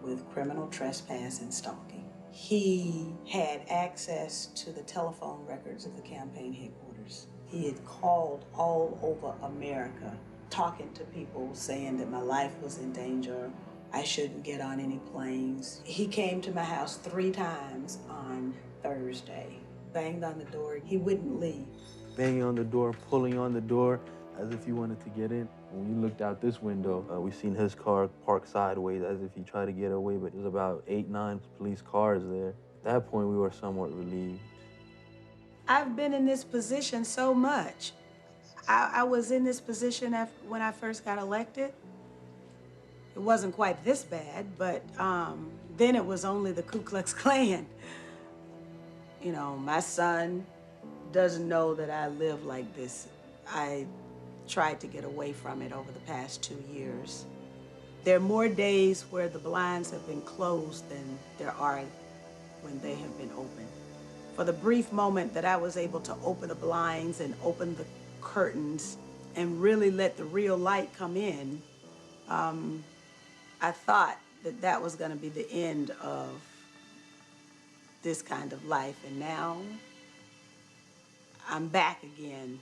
with criminal trespass and stalking. He had access to the telephone records of the campaign headquarters. He had called all over America, talking to people, saying that my life was in danger, I shouldn't get on any planes. He came to my house 3 times on Thursday, banged on the door. He wouldn't leave. Banging on the door, pulling on the door, as if he wanted to get in. When we looked out this window, we seen his car parked sideways as if he tried to get away, but there's about 8, 9 police cars there. At that point, we were somewhat relieved. I've been in this position so much. I was in this position when I first got elected. It wasn't quite this bad, but then it was only the Ku Klux Klan. You know, my son doesn't know that I live like this. I tried to get away from it over the past 2 years. There are more days where the blinds have been closed than there are when they have been open. For the brief moment that I was able to open the blinds and open the curtains and really let the real light come in, I thought that that was going to be the end of this kind of life. And now I'm back again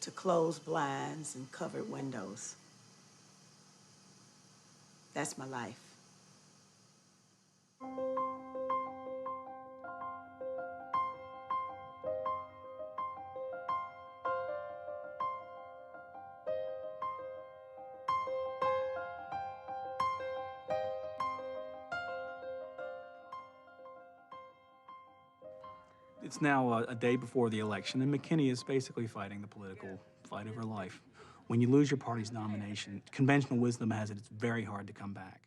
to closed blinds and covered windows. That's my life. It's now a day before the election, and McKinney is basically fighting the political fight of her life. When you lose your party's nomination, conventional wisdom has it, it's very hard to come back.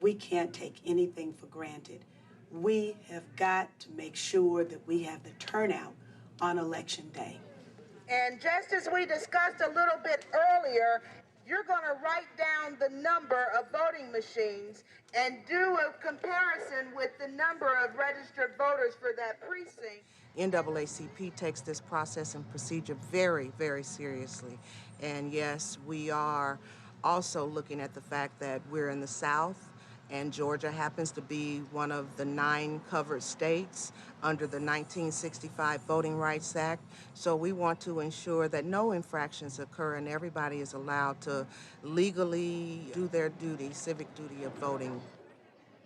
We can't take anything for granted. We have got to make sure that we have the turnout on Election Day. And just as we discussed a little bit earlier, you're going to write down the number of voting machines and do a comparison with the number of registered voters for that precinct. NAACP takes this process and procedure very, very seriously. And yes, we are also looking at the fact that we're in the South, and Georgia happens to be one of the 9 covered states under the 1965 Voting Rights Act. So we want to ensure that no infractions occur and everybody is allowed to legally do their duty, civic duty of voting.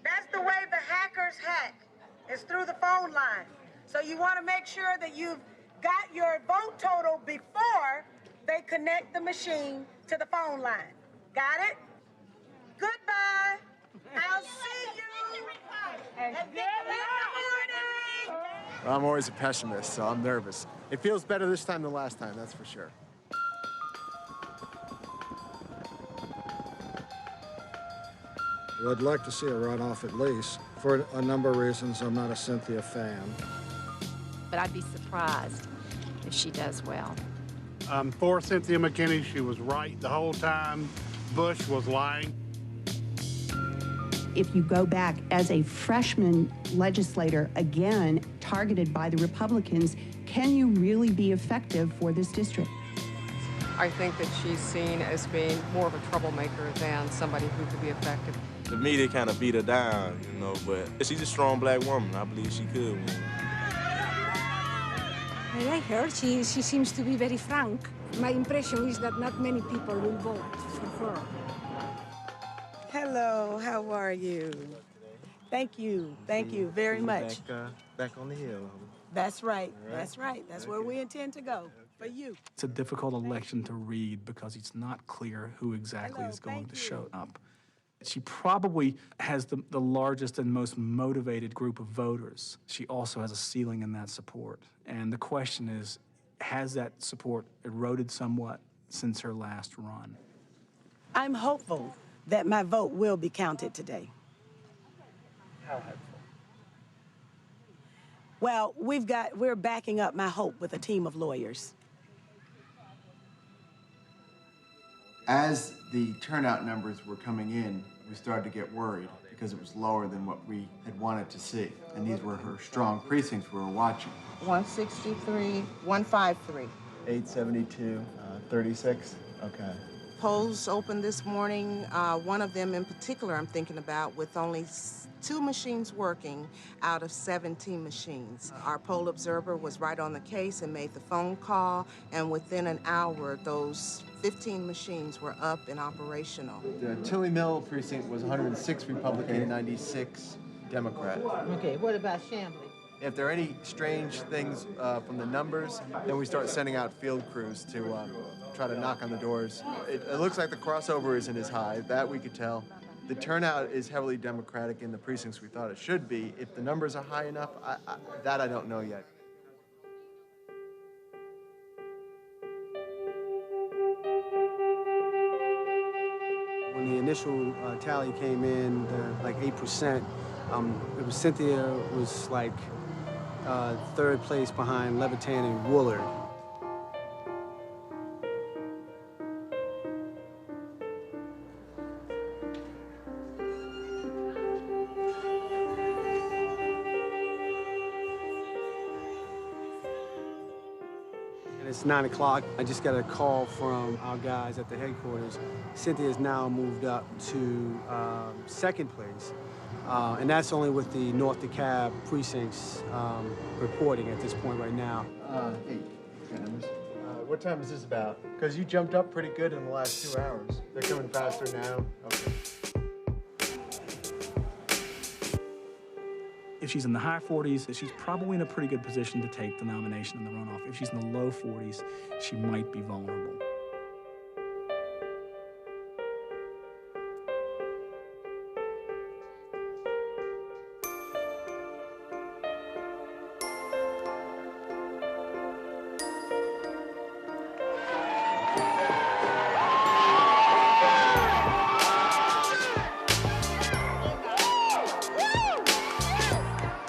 That's the way the hackers hack, is through the phone line. So you want to make sure that you've got your vote total before they connect the machine to the phone line. Got it? Goodbye. I'll see you. And good morning. I'm always a pessimist, so I'm nervous. It feels better this time than last time, that's for sure. Well, I'd like to see a runoff at least. For a number of reasons, I'm not a Cynthia fan. But I'd be surprised if she does well. For Cynthia McKinney, she was right the whole time. Bush was lying. If you go back as a freshman legislator, again, targeted by the Republicans, can you really be effective for this district? I think that she's seen as being more of a troublemaker than somebody who could be effective. The media kind of beat her down, you know, but she's a strong black woman. I believe she could win. I like her. She seems to be very frank. My impression is that not many people will vote for her. Hello, how are you? Thank you very much. Back on the hill. That's right, that's right. That's where we intend to go, for you. It's a difficult election to read because it's not clear who exactly is going to show up. She probably has the largest and most motivated group of voters. She also has a ceiling in that support. And the question is, has that support eroded somewhat since her last run? I'm hopeful that my vote will be counted today. How hopeful? Well, we're backing up my hope with a team of lawyers. As the turnout numbers were coming in, we started to get worried because it was lower than what we had wanted to see. And these were her strong precincts we were watching. 163, 153. 872, 36, okay. Polls opened this morning, one of them in particular I'm thinking about, with only 2 machines working out of 17 machines. Our poll observer was right on the case and made the phone call, and within an hour, those 15 machines were up and operational. The Tilly Mill precinct was 106 Republican, 96 Democrat. Okay, what about Chambly? If there are any strange things from the numbers, then we start sending out field crews to try to knock on the doors. It looks like the crossover isn't as high, that we could tell. The turnout is heavily Democratic in the precincts we thought it should be. If the numbers are high enough, that I don't know yet. When the initial tally came in, like 8%, it was Cynthia was like third place behind Levitan and Woolard. It's 9 o'clock. I just got a call from our guys at the headquarters. Cynthia has now moved up to second place, and that's only with the North DeKalb precincts reporting at this point right now. Hey, what time is this about? Because you jumped up pretty good in the last 2 hours. They're coming faster now? Okay. If she's in the high 40s, she's probably in a pretty good position to take the nomination in the runoff. If she's in the low 40s, she might be vulnerable.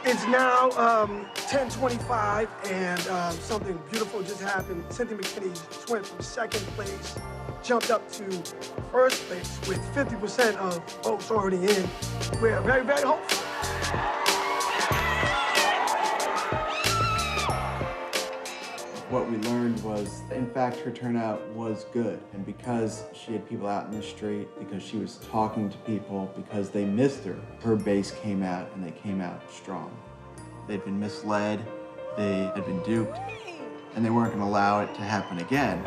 It's now 10:25, and something beautiful just happened. Cynthia McKinney just went from second place, jumped up to first place with 50% of votes already in. We're very, very hopeful. What we learned was, in fact, her turnout was good. And because she had people out in the street, because she was talking to people, because they missed her, her base came out, and they came out strong. They'd been misled, they had been duped, and they weren't going to allow it to happen again.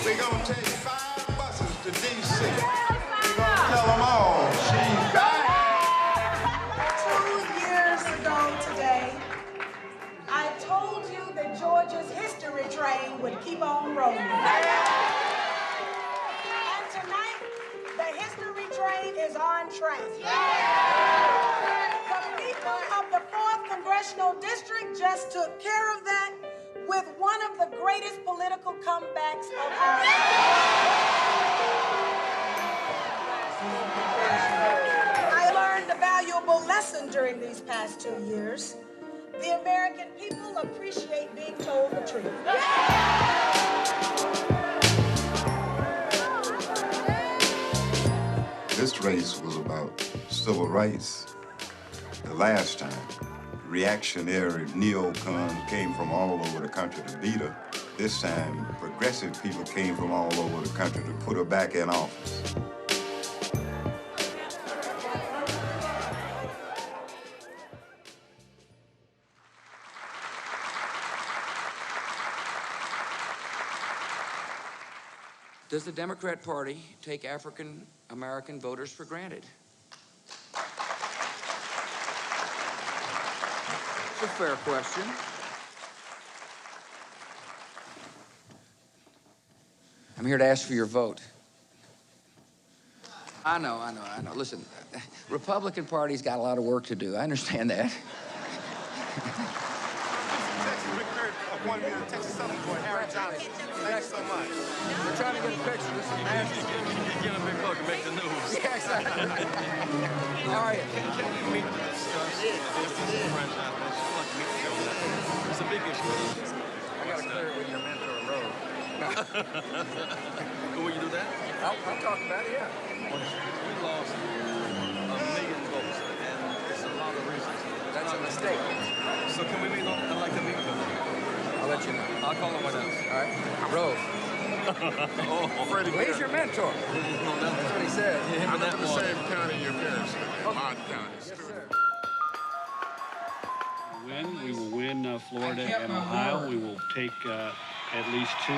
We're going to take 5 buses to D.C. We're going to tell them all she's back. 2 years ago today, I told you that Georgia's history train would keep on rolling. And tonight, the history train is on track. The people of the 4th Congressional District just took care of that with one of the greatest political comebacks of our time. I learned a valuable lesson during these past 2 years. The American people appreciate being told the truth. This race was about civil rights. The last time, reactionary neocons came from all over the country to beat her. This time, progressive people came from all over the country to put her back in office. Does the Democrat Party take African American voters for granted? It's a fair question. I'm here to ask for your vote. I know. Listen, Republican Party's got a lot of work to do. I understand that. Thanks so much. We're trying to get a picture. This is nasty. Get a big look and make the news. Yeah, exactly. How are you? Can we meet and discuss It's a big issue. I got to clear it with your mentor, Roe. Will you do that? I'll talk about it, yeah. We lost 1 million votes, and it's a lot of reasons. That's a mistake. So can we meet on? I'd like to meet with them. I'll let you know. I'll call him right now. All right. Roe. Freddie. Well, he's your mentor. That's what he said. I'm in the same county your parents live. Odd county. Yes, sir. We will win Florida and Ohio. We will take at least 2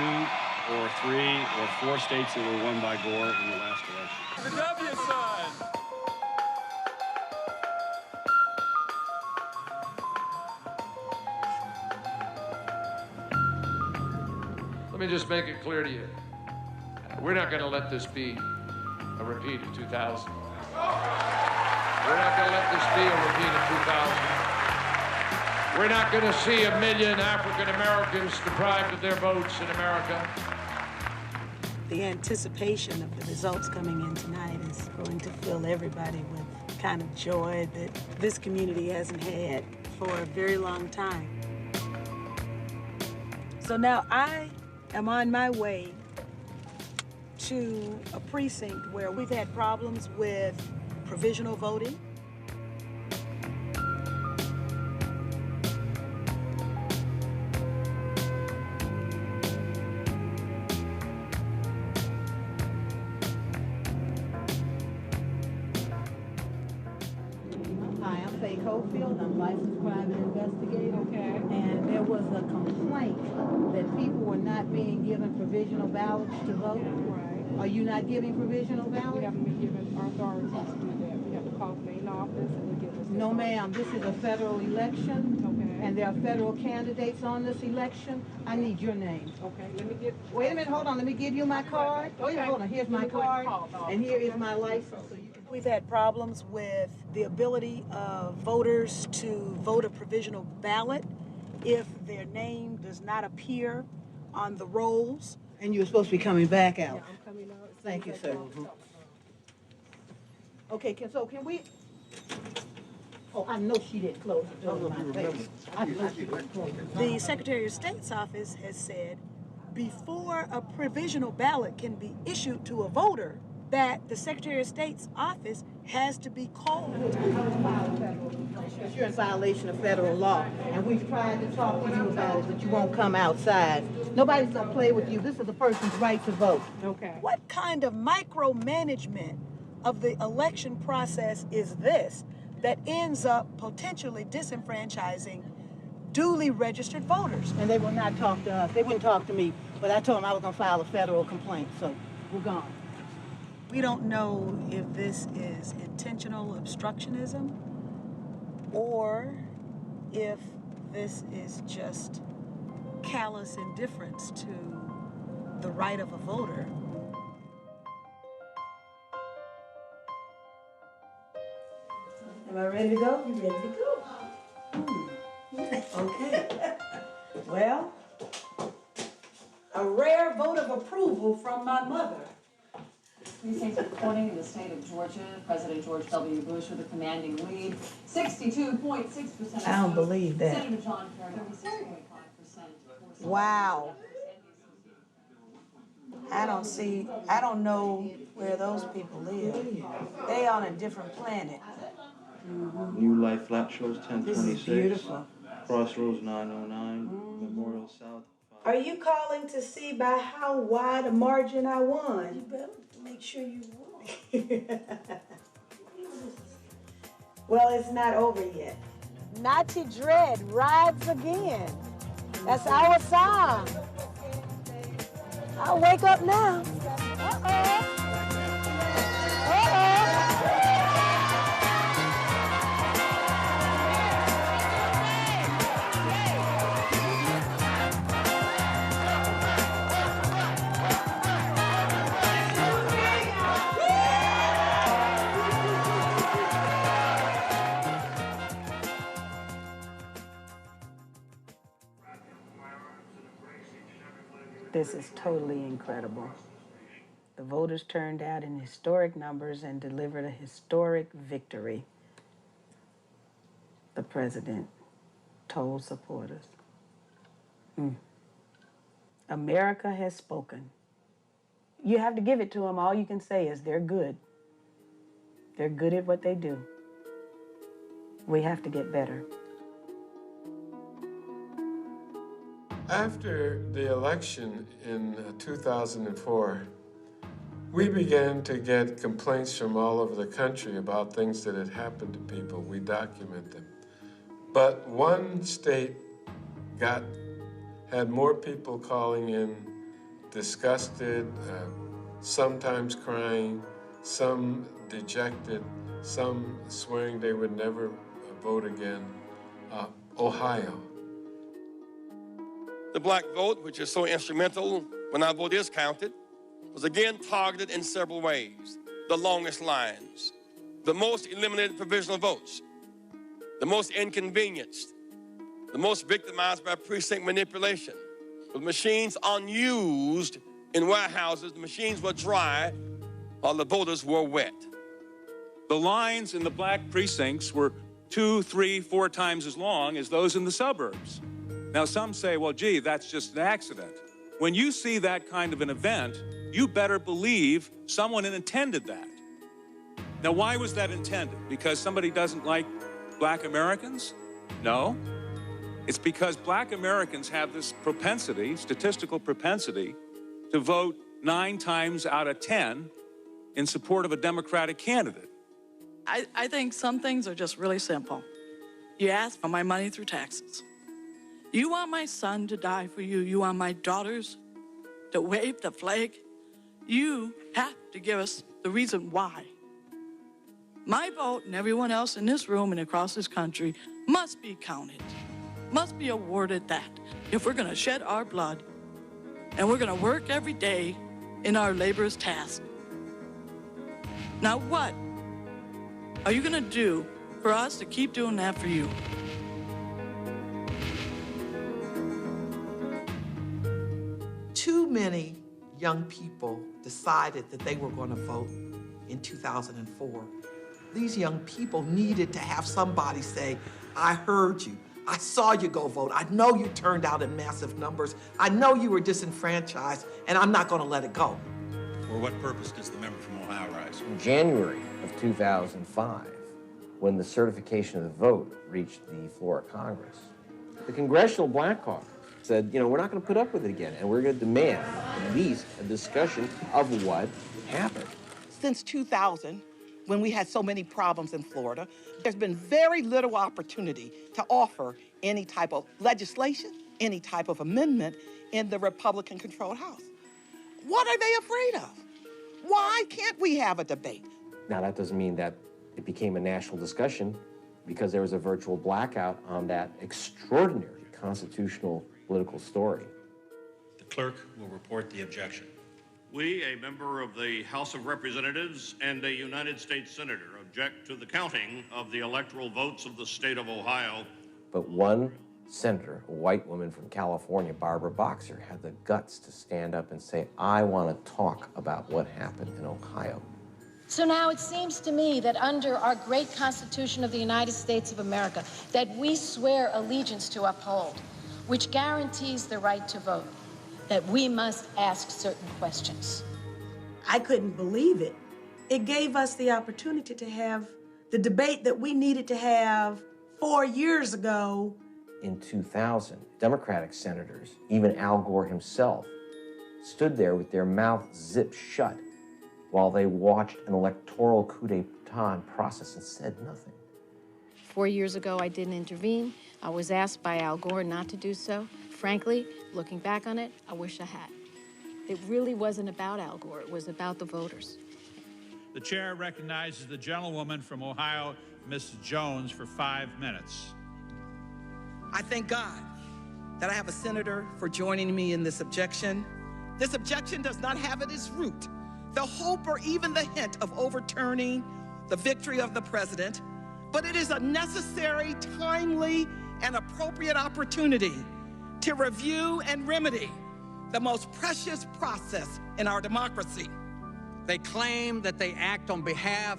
or 3 or 4 states that were won by Gore in the last election. The W sign. Let me just make it clear to you. We're not going to let this be a repeat of 2000. We're not going to let this be a repeat of 2000. We're not going to see 1 million African Americans deprived of their votes in America. The anticipation of the results coming in tonight is going to fill everybody with kind of joy that this community hasn't had for a very long time. So now I am on my way to a precinct where we've had problems with provisional voting. Hi, I'm Faye Cofield. I'm licensed private investigator. Okay. And there was a complaint that people were not being given provisional ballots to vote. Right. Are you not giving provisional ballots? We haven't been given our authorities to do that. We have to call the main office and they give us. No, ma'am. This is a federal election. Okay. And there are federal candidates on this election. I need your name. Okay. Let me get. Wait a minute. Hold on. Let me give you my card. Oh, yeah. Hold on. Here's my card. And here is my license. So you can. We've had problems with the ability of voters to vote a provisional ballot if their name does not appear on the rolls. And you're supposed to be coming back out. Yeah, I'm coming out. Thank you, sir. Okay, so can we? Oh, I know she didn't close the door in my face. I know she didn't close it. The Secretary of State's office has said before a provisional ballot can be issued to a voter, that the Secretary of State's office has to be called. You're in violation of federal law, and we've tried to talk to you about it, but you won't come outside. Nobody's gonna play with you. This is a person's right to vote. Okay. What kind of micromanagement of the election process is this that ends up potentially disenfranchising duly registered voters? And they will not talk to us. They wouldn't talk to me, but I told them I was gonna file a federal complaint, so we're gone. We don't know if this is intentional obstructionism or if this is just callous indifference to the right of a voter. Am I ready to go? You ready to go? Okay. Well, a rare vote of approval from my mother. Precincts reporting in the state of Georgia, President George W. Bush with a commanding lead, 62.6%. I don't believe that. Senator John Kerry, 36.5%. Wow. I don't know where those people live. They on a different planet. New Life Flat Shows 1026. This is beautiful. Crossroads 909, Memorial South. Are you calling to see by how wide a margin I won? You better make sure you won. Well, it's not over yet. Naughty Dread rides again. That's our song. I'll wake up now. Uh-oh. This is totally incredible. The voters turned out in historic numbers and delivered a historic victory. The president told supporters. America has spoken. You have to give it to them. All you can say is they're good. They're good at what they do. We have to get better. After the election in 2004, we began to get complaints from all over the country about things that had happened to people. We document them. But one state had more people calling in disgusted, sometimes crying, some dejected, some swearing they would never vote again. Ohio. The black vote, which is so instrumental when our vote is counted, was again targeted in several ways. The longest lines, the most eliminated provisional votes, the most inconvenienced, the most victimized by precinct manipulation, with machines unused in warehouses. The machines were dry while the voters were wet. The lines in the black precincts were 2, 3, 4 times as long as those in the suburbs. Now, some say, well, gee, that's just an accident. When you see that kind of an event, you better believe someone intended that. Now, why was that intended? Because somebody doesn't like black Americans? No. It's because black Americans have this propensity, statistical propensity, to vote 9 times out of 10 in support of a Democratic candidate. I think some things are just really simple. You ask for my money through taxes. You want my son to die for you. You want my daughters to wave the flag. You have to give us the reason why. My vote and everyone else in this room and across this country must be counted, must be awarded that. If we're going to shed our blood and we're going to work every day in our laborious task. Now what are you going to do for us to keep doing that for you? Too many young people decided that they were going to vote in 2004. These young people needed to have somebody say, I heard you. I saw you go vote. I know you turned out in massive numbers. I know you were disenfranchised, and I'm not going to let it go. For what purpose does the member from Ohio rise? In January of 2005, when the certification of the vote reached the floor of Congress, the Congressional Black Caucus said, you know, we're not going to put up with it again, and we're going to demand at least a discussion of what happened. Since 2000, when we had so many problems in Florida, there's been very little opportunity to offer any type of legislation, any type of amendment in the Republican-controlled House. What are they afraid of? Why can't we have a debate? Now, that doesn't mean that it became a national discussion because there was a virtual blackout on that extraordinary constitutional political story. The clerk will report the objection. We, a member of the House of Representatives and a United States Senator, object to the counting of the electoral votes of the state of Ohio. But one senator, a white woman from California, Barbara Boxer, had the guts to stand up and say, I want to talk about what happened in Ohio. So now it seems to me that under our great Constitution of the United States of America, that we swear allegiance to uphold, which guarantees the right to vote, that we must ask certain questions. I couldn't believe it. It gave us the opportunity to have the debate that we needed to have 4 years ago. In 2000, Democratic senators, even Al Gore himself, stood there with their mouths zipped shut while they watched an electoral coup d'etat in process and said nothing. 4 years ago, I didn't intervene. I was asked by Al Gore not to do so. Frankly, looking back on it, I wish I had. It really wasn't about Al Gore. It was about the voters. The chair recognizes the gentlewoman from Ohio, Mrs. Jones, for 5 minutes. I thank God that I have a senator for joining me in this objection. This objection does not have at its root the hope or even the hint of overturning the victory of the president, but it is a necessary, timely, and appropriate opportunity to review and remedy the most precious process in our democracy. They claim that they act on behalf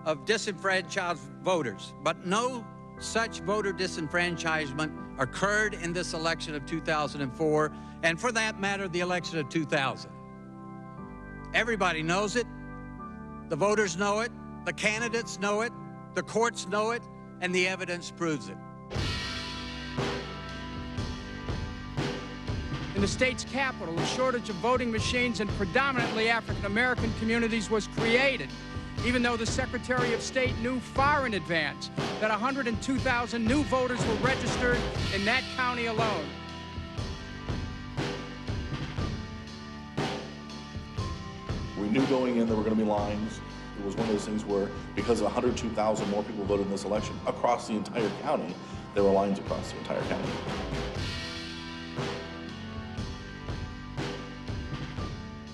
of disenfranchised voters, but no such voter disenfranchisement occurred in this election of 2004, and for that matter, the election of 2000. Everybody knows it. The voters know it. The candidates know it. The courts know it. And the evidence proves it. In the state's capital, a shortage of voting machines in predominantly African-American communities was created, even though the Secretary of State knew far in advance that 102,000 new voters were registered in that county alone. knew going in there were going to be lines. It was one of those things where, because 102,000 more people voted in this election across the entire county, there were lines across the entire county.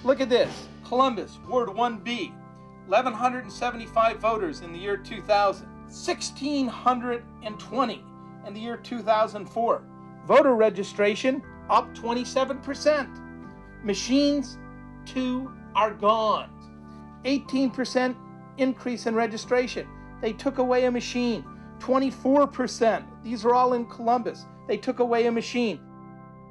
Look at this. Columbus, Ward 1B, 1,175 voters in the year 2000, 1,620 in the year 2004. Voter registration up 27%. Machines, 2 are gone. 18% increase in registration. They took away a machine. 24%. These are all in Columbus. They took away a machine.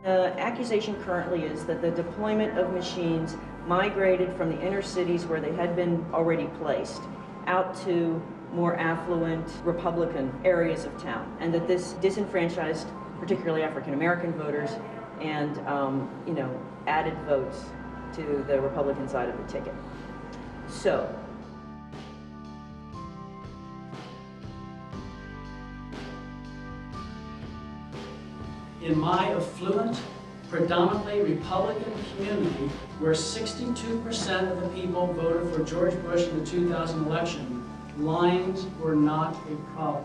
The accusation currently is that the deployment of machines migrated from the inner cities where they had been already placed out to more affluent Republican areas of town, and that this disenfranchised particularly African American voters and added votes to the Republican side of the ticket. So in my affluent, predominantly Republican community, where 62% of the people voted for George Bush in the 2000 election, lines were not a problem.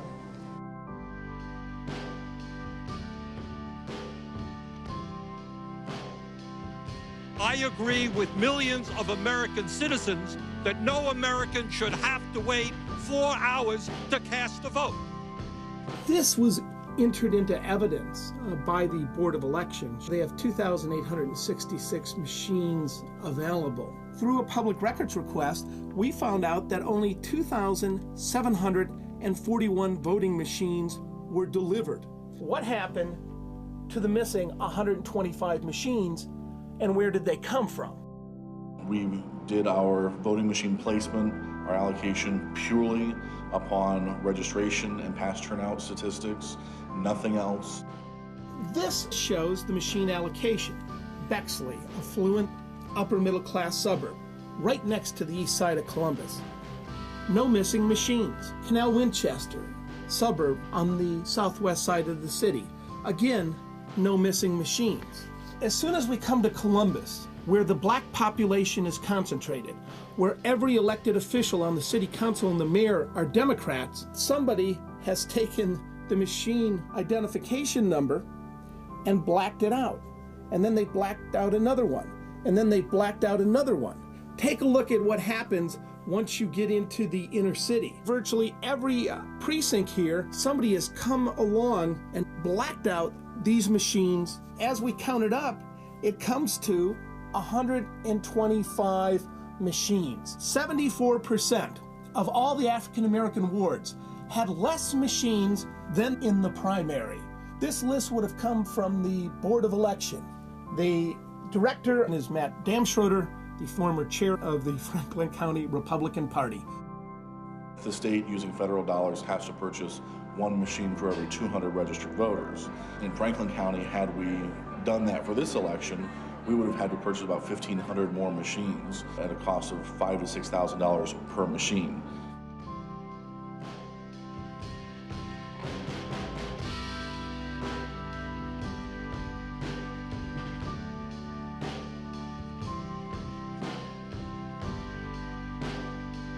I agree with millions of American citizens that no American should have to wait 4 hours to cast a vote. This was entered into evidence by the Board of Elections. They have 2,866 machines available. Through a public records request, we found out that only 2,741 voting machines were delivered. What happened to the missing 125 machines, and where did they come from? We did our voting machine placement, our allocation purely upon registration and past turnout statistics, nothing else. This shows the machine allocation. Bexley, affluent, upper middle class suburb, right next to the east side of Columbus. No missing machines. Canal Winchester, suburb on the southwest side of the city. Again, no missing machines. As soon as we come to Columbus, where the black population is concentrated, where every elected official on the city council and the mayor are Democrats, somebody has taken the machine identification number and blacked it out. And then they blacked out another one. And then they blacked out another one. Take a look at what happens once you get into the inner city. Virtually every precinct here, somebody has come along and blacked out these machines. As we count it up, it comes to 125 machines. 74% of all the African American wards had less machines than in the primary. This list would have come from the Board of Election. The director is Matt Damschroeder, the former chair of the Franklin County Republican Party. The state, using federal dollars, has to purchase one machine for every 200 registered voters. In Franklin County, had we done that for this election, we would have had to purchase about 1,500 more machines at a cost of $5,000 to $6,000 per machine.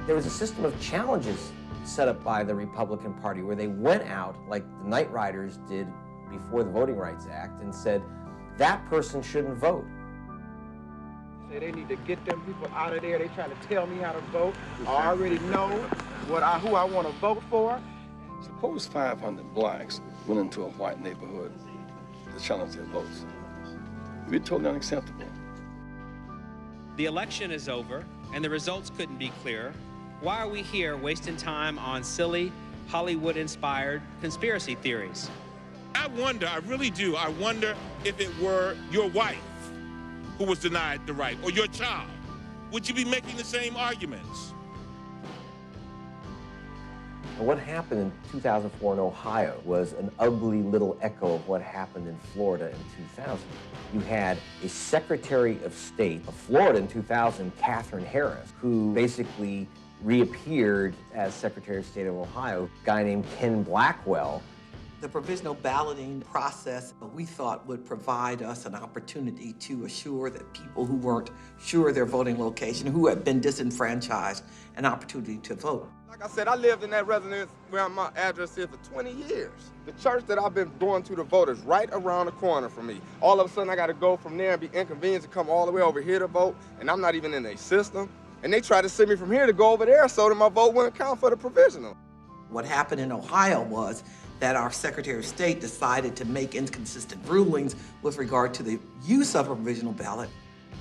There was a system of challenges set up by the Republican Party where they went out, like the Night Riders did before the Voting Rights Act, and said, that person shouldn't vote. Say they need to get them people out of there. They trying to tell me how to vote. I already know who I want to vote for. Suppose 500 blacks went into a white neighborhood to challenge their votes. It'd be totally unacceptable. The election is over, and the results couldn't be clearer. Why are we here wasting time on silly, Hollywood-inspired conspiracy theories? I wonder, I really do, I wonder if it were your wife who was denied the right, or your child. Would you be making the same arguments? And what happened in 2004 in Ohio was an ugly little echo of what happened in Florida in 2000. You had a Secretary of State of Florida in 2000, Katherine Harris, who basically reappeared as Secretary of State of Ohio, a guy named Ken Blackwell. The provisional balloting process, we thought, would provide us an opportunity to assure that people who weren't sure of their voting location, who had been disenfranchised, an opportunity to vote. Like I said, I lived in that residence where my address is for 20 years. The church that I've been going to vote is right around the corner from me. All of a sudden, I got to go from there and be inconvenienced to come all the way over here to vote, and I'm not even in a system. And they try to send me from here to go over there so that my vote wouldn't count for the provisional. What happened in Ohio was that our Secretary of State decided to make inconsistent rulings with regard to the use of a provisional ballot.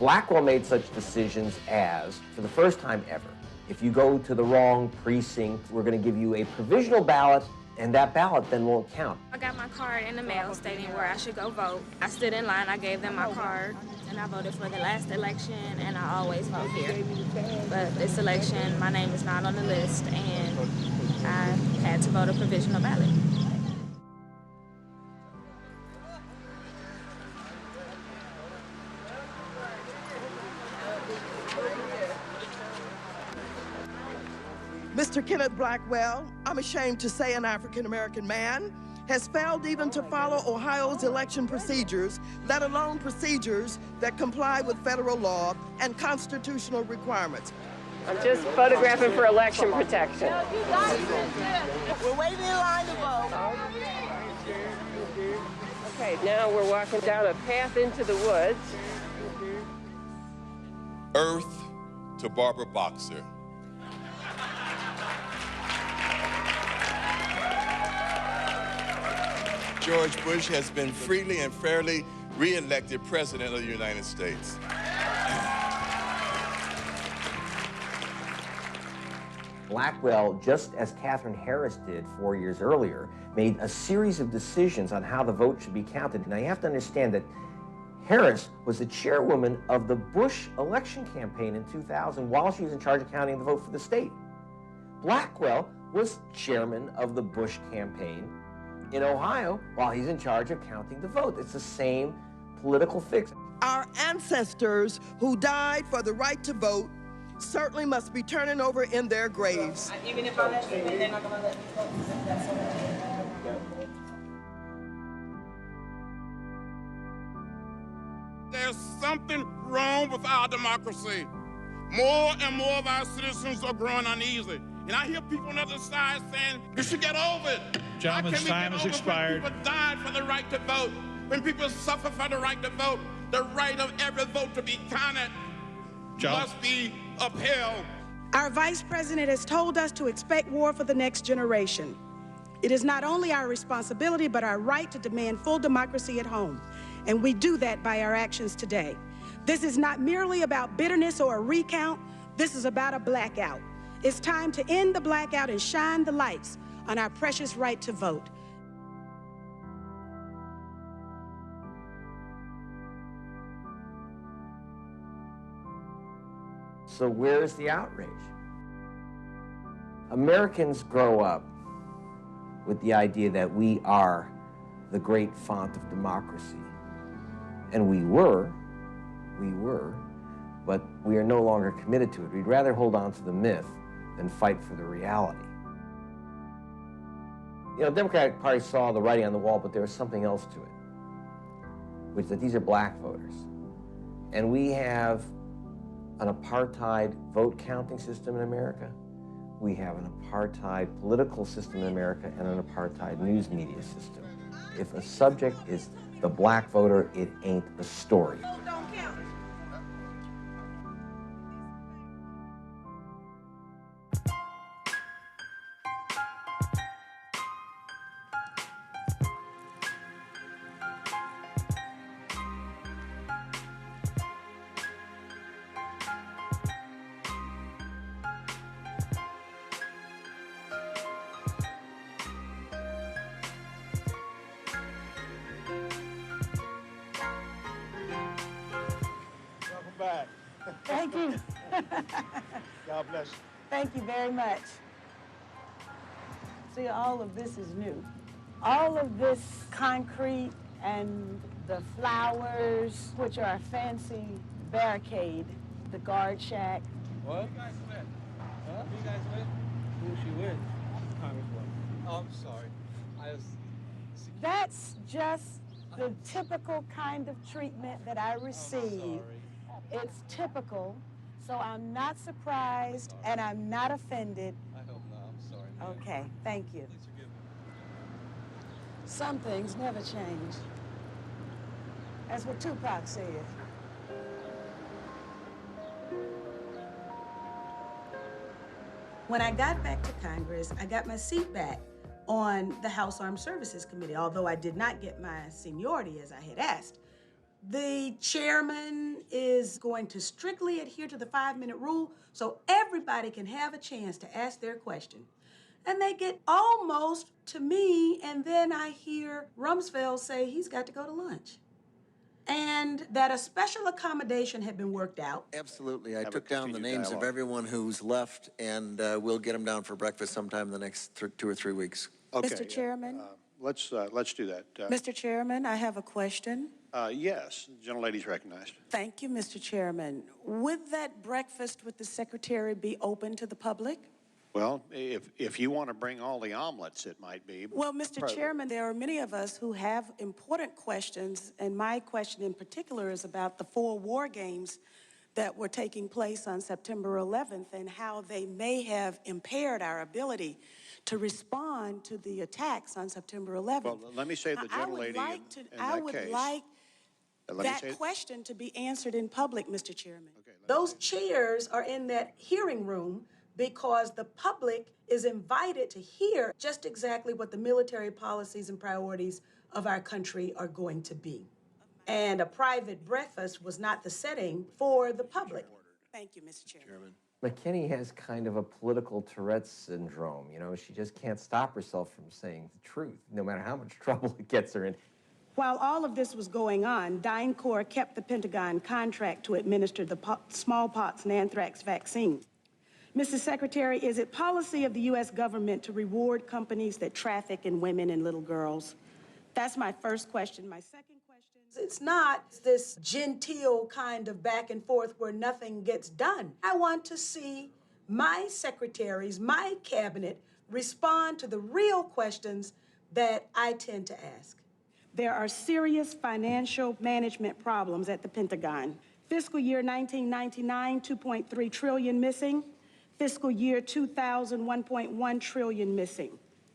Blackwell made such decisions as, for the first time ever, if you go to the wrong precinct, we're going to give you a provisional ballot, and that ballot then won't count. I got my card in the mail stating where I should go vote. I stood in line, I gave them my card, and I voted for the last election, and I always vote here. But this election, my name is not on the list, and I had to vote a provisional ballot. Mr. Kenneth Blackwell, I'm ashamed to say an African-American man, has failed even to follow Ohio's election procedures, let alone procedures that comply with federal law and constitutional requirements. I'm just photographing for election protection. We're waiting in line to vote. Okay, now we're walking down a path into the woods. Earth to Barbara Boxer. George Bush has been freely and fairly re-elected President of the United States. Blackwell, just as Katherine Harris did 4 years earlier, made a series of decisions on how the vote should be counted. Now you have to understand that Harris was the chairwoman of the Bush election campaign in 2000 while she was in charge of counting the vote for the state. Blackwell was chairman of the Bush campaign in Ohio while he's in charge of counting the vote. It's the same political fix. Our ancestors who died for the right to vote certainly must be turning over in their graves. Even if I let you in, they're not going to let me vote. There's something wrong with our democracy. More and more of our citizens are growing uneasy. And I hear people on the other side saying, you should get over it. Gentleman's time has expired. When people died for the right to vote, when people suffer for the right to vote, the right of every vote to be counted must be upheld. Our Vice President has told us to expect war for the next generation. It is not only our responsibility, but our right to demand full democracy at home. And we do that by our actions today. This is not merely about bitterness or a recount. This is about a blackout. It's time to end the blackout and shine the lights on our precious right to vote. So where's the outrage? Americans grow up with the idea that we are the great font of democracy. And we were, but we are no longer committed to it. We'd rather hold on to the myth than fight for the reality. You know, the Democratic Party saw the writing on the wall, but there was something else to it, which is that these are black voters. And we have an apartheid vote counting system in America. We have an apartheid political system in America and an apartheid news media system. If a subject is the black voter, it ain't a story. Back. Thank you. God bless you. Thank you very much. See, all of this is new. All of this concrete and the flowers, which are a fancy barricade, the guard shack. What? Who you guys with? Huh? Who you guys with? Who's she with? Congresswoman. Oh, I'm sorry. I was That's just the typical kind of treatment that I receive. It's typical, so I'm not surprised and I'm not offended. I hope not. I'm sorry. Okay, thank you. Some things never change. That's what Tupac said. When I got back to Congress, I got my seat back on the House Armed Services Committee, although I did not get my seniority as I had asked. The chairman is going to strictly adhere to the 5-minute rule so everybody can have a chance to ask their question. And they get almost to me, and then I hear Rumsfeld say he's got to go to lunch. And that a special accommodation had been worked out. Absolutely. I took down the names of everyone who's left, and we'll get them down for breakfast sometime in the next 2 or 3 weeks. Okay. Mr. Chairman? Let's do that. Mr. Chairman, I have a question. Yes, the gentlelady's recognized. Thank you, Mr. Chairman. Would that breakfast with the secretary be open to the public? Well, if you want to bring all the omelets, it might be. Well, Mr. Chairman, there are many of us who have important questions, and my question in particular is about the 4 war games that were taking place on September 11th and how they may have impaired our ability to respond to the attacks on September 11th. Well, let me say the gentlelady I would like that question to be answered in public, Mr. Chairman. Okay, those chairs are in that hearing room because the public is invited to hear just exactly what the military policies and priorities of our country are going to be. And a private breakfast was not the setting for the public. Thank you, Mr. Chairman. McKinney has kind of a political Tourette's syndrome. You know, she just can't stop herself from saying the truth, no matter how much trouble it gets her in. While all of this was going on, DynCorp kept the Pentagon contract to administer the smallpox and anthrax vaccine. Mr. Secretary, is it policy of the U.S. government to reward companies that traffic in women and little girls? That's my first question. My second question, it's not this genteel kind of back and forth where nothing gets done. I want to see my secretaries, my cabinet, respond to the real questions that I tend to ask. There are serious financial management problems at the Pentagon. Fiscal year 1999, $2.3 trillion missing. Fiscal year 2000, $1.1 trillion missing.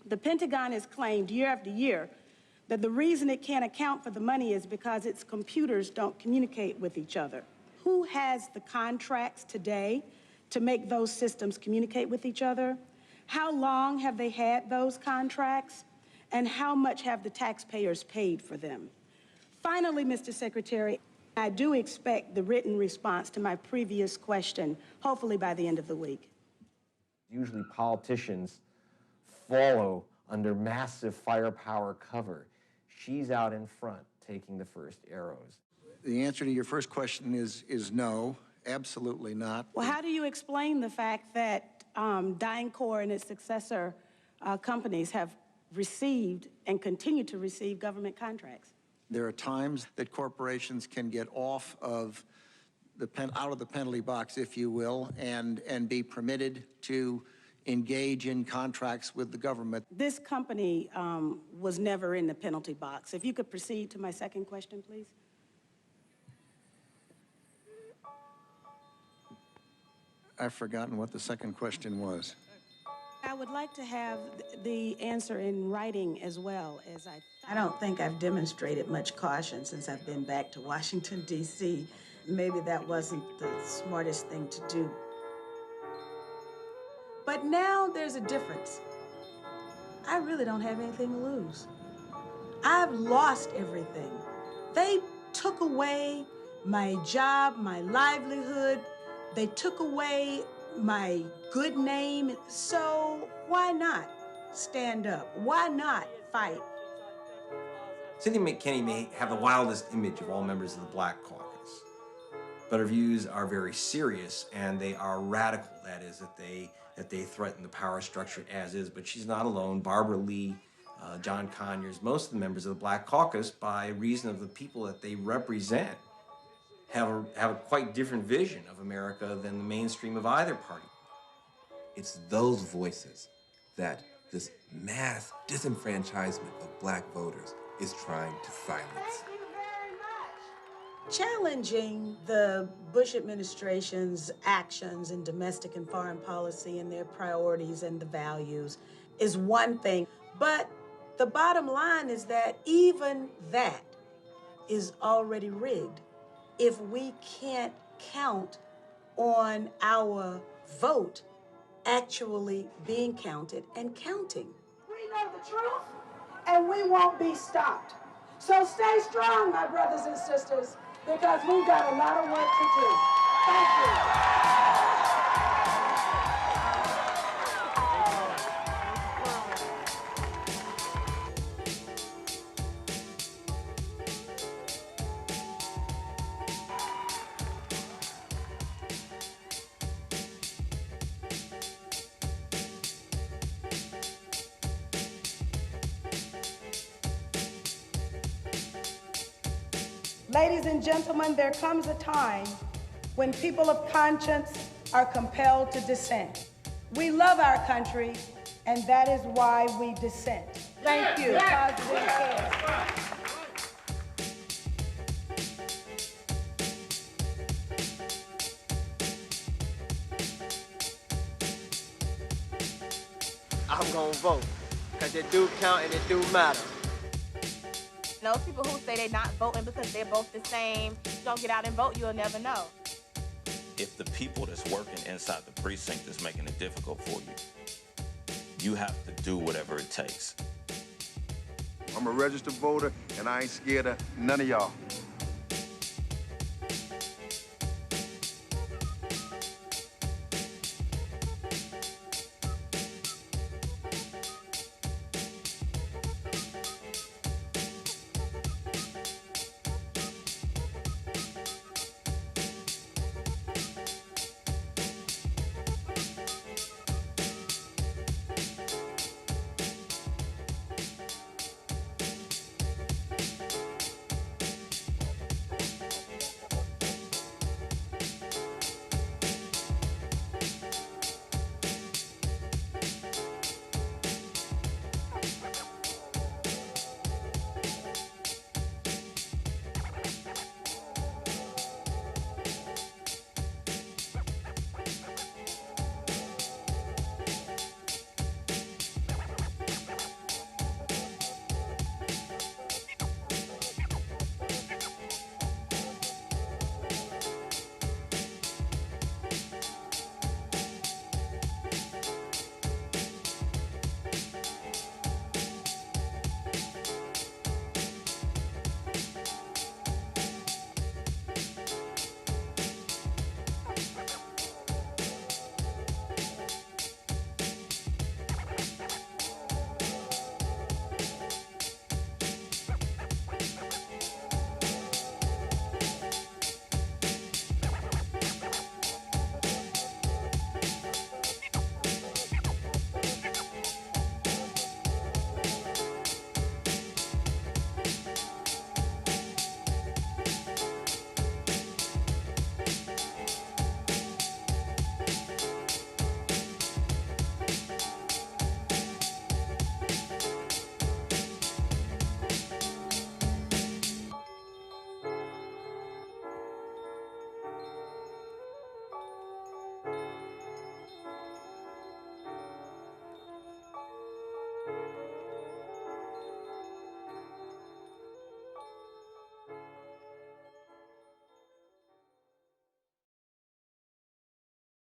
The Pentagon has claimed year after year that the reason it can't account for the money is because its computers don't communicate with each other. Who has the contracts today to make those systems communicate with each other? How long have they had those contracts? And how much have the taxpayers paid for them? Finally, Mr. Secretary, I do expect the written response to my previous question, hopefully by the end of the week. Usually politicians follow under massive firepower cover. She's out in front taking the first arrows. The answer to your first question is no, absolutely not. Well, how do you explain the fact that DynCorp and its successor companies have received and continue to receive government contracts? There are times that corporations can get off of out of the penalty box, if you will, and be permitted to engage in contracts with the government. This company was never in the penalty box. If you could proceed to my second question, please. I've forgotten what the second question was. I would like to have the answer in writing as well as I don't think I've demonstrated much caution since I've been back to Washington, D.C. Maybe that wasn't the smartest thing to do. But now there's a difference. I really don't have anything to lose. I've lost everything. They took away my job, my livelihood. They took away my good name. So why not stand up? Why not fight? Cynthia McKinney may have the wildest image of all members of the Black Caucus, but her views are very serious and they are radical. That is, that they threaten the power structure as is. But she's not alone. Barbara Lee, John Conyers, most of the members of the Black Caucus, by reason of the people that they represent, have a quite different vision of America than the mainstream of either party. It's those voices that this mass disenfranchisement of black voters is trying to silence. Challenging the Bush administration's actions in domestic and foreign policy and their priorities and the values is one thing, but the bottom line is that even that is already rigged if we can't count on our vote actually being counted and counting. We know the truth, and we won't be stopped. So stay strong, my brothers and sisters, because we've got a lot of work to do. Thank you. Ladies and gentlemen, there comes a time when people of conscience are compelled to dissent. We love our country, and that is why we dissent. Thank you. I'm gonna vote, because it do count and it do matter. Those people who say they're not voting because they're both the same, don't get out and vote, you'll never know. If the people that's working inside the precinct is making it difficult for you, you have to do whatever it takes. I'm a registered voter, and I ain't scared of none of y'all.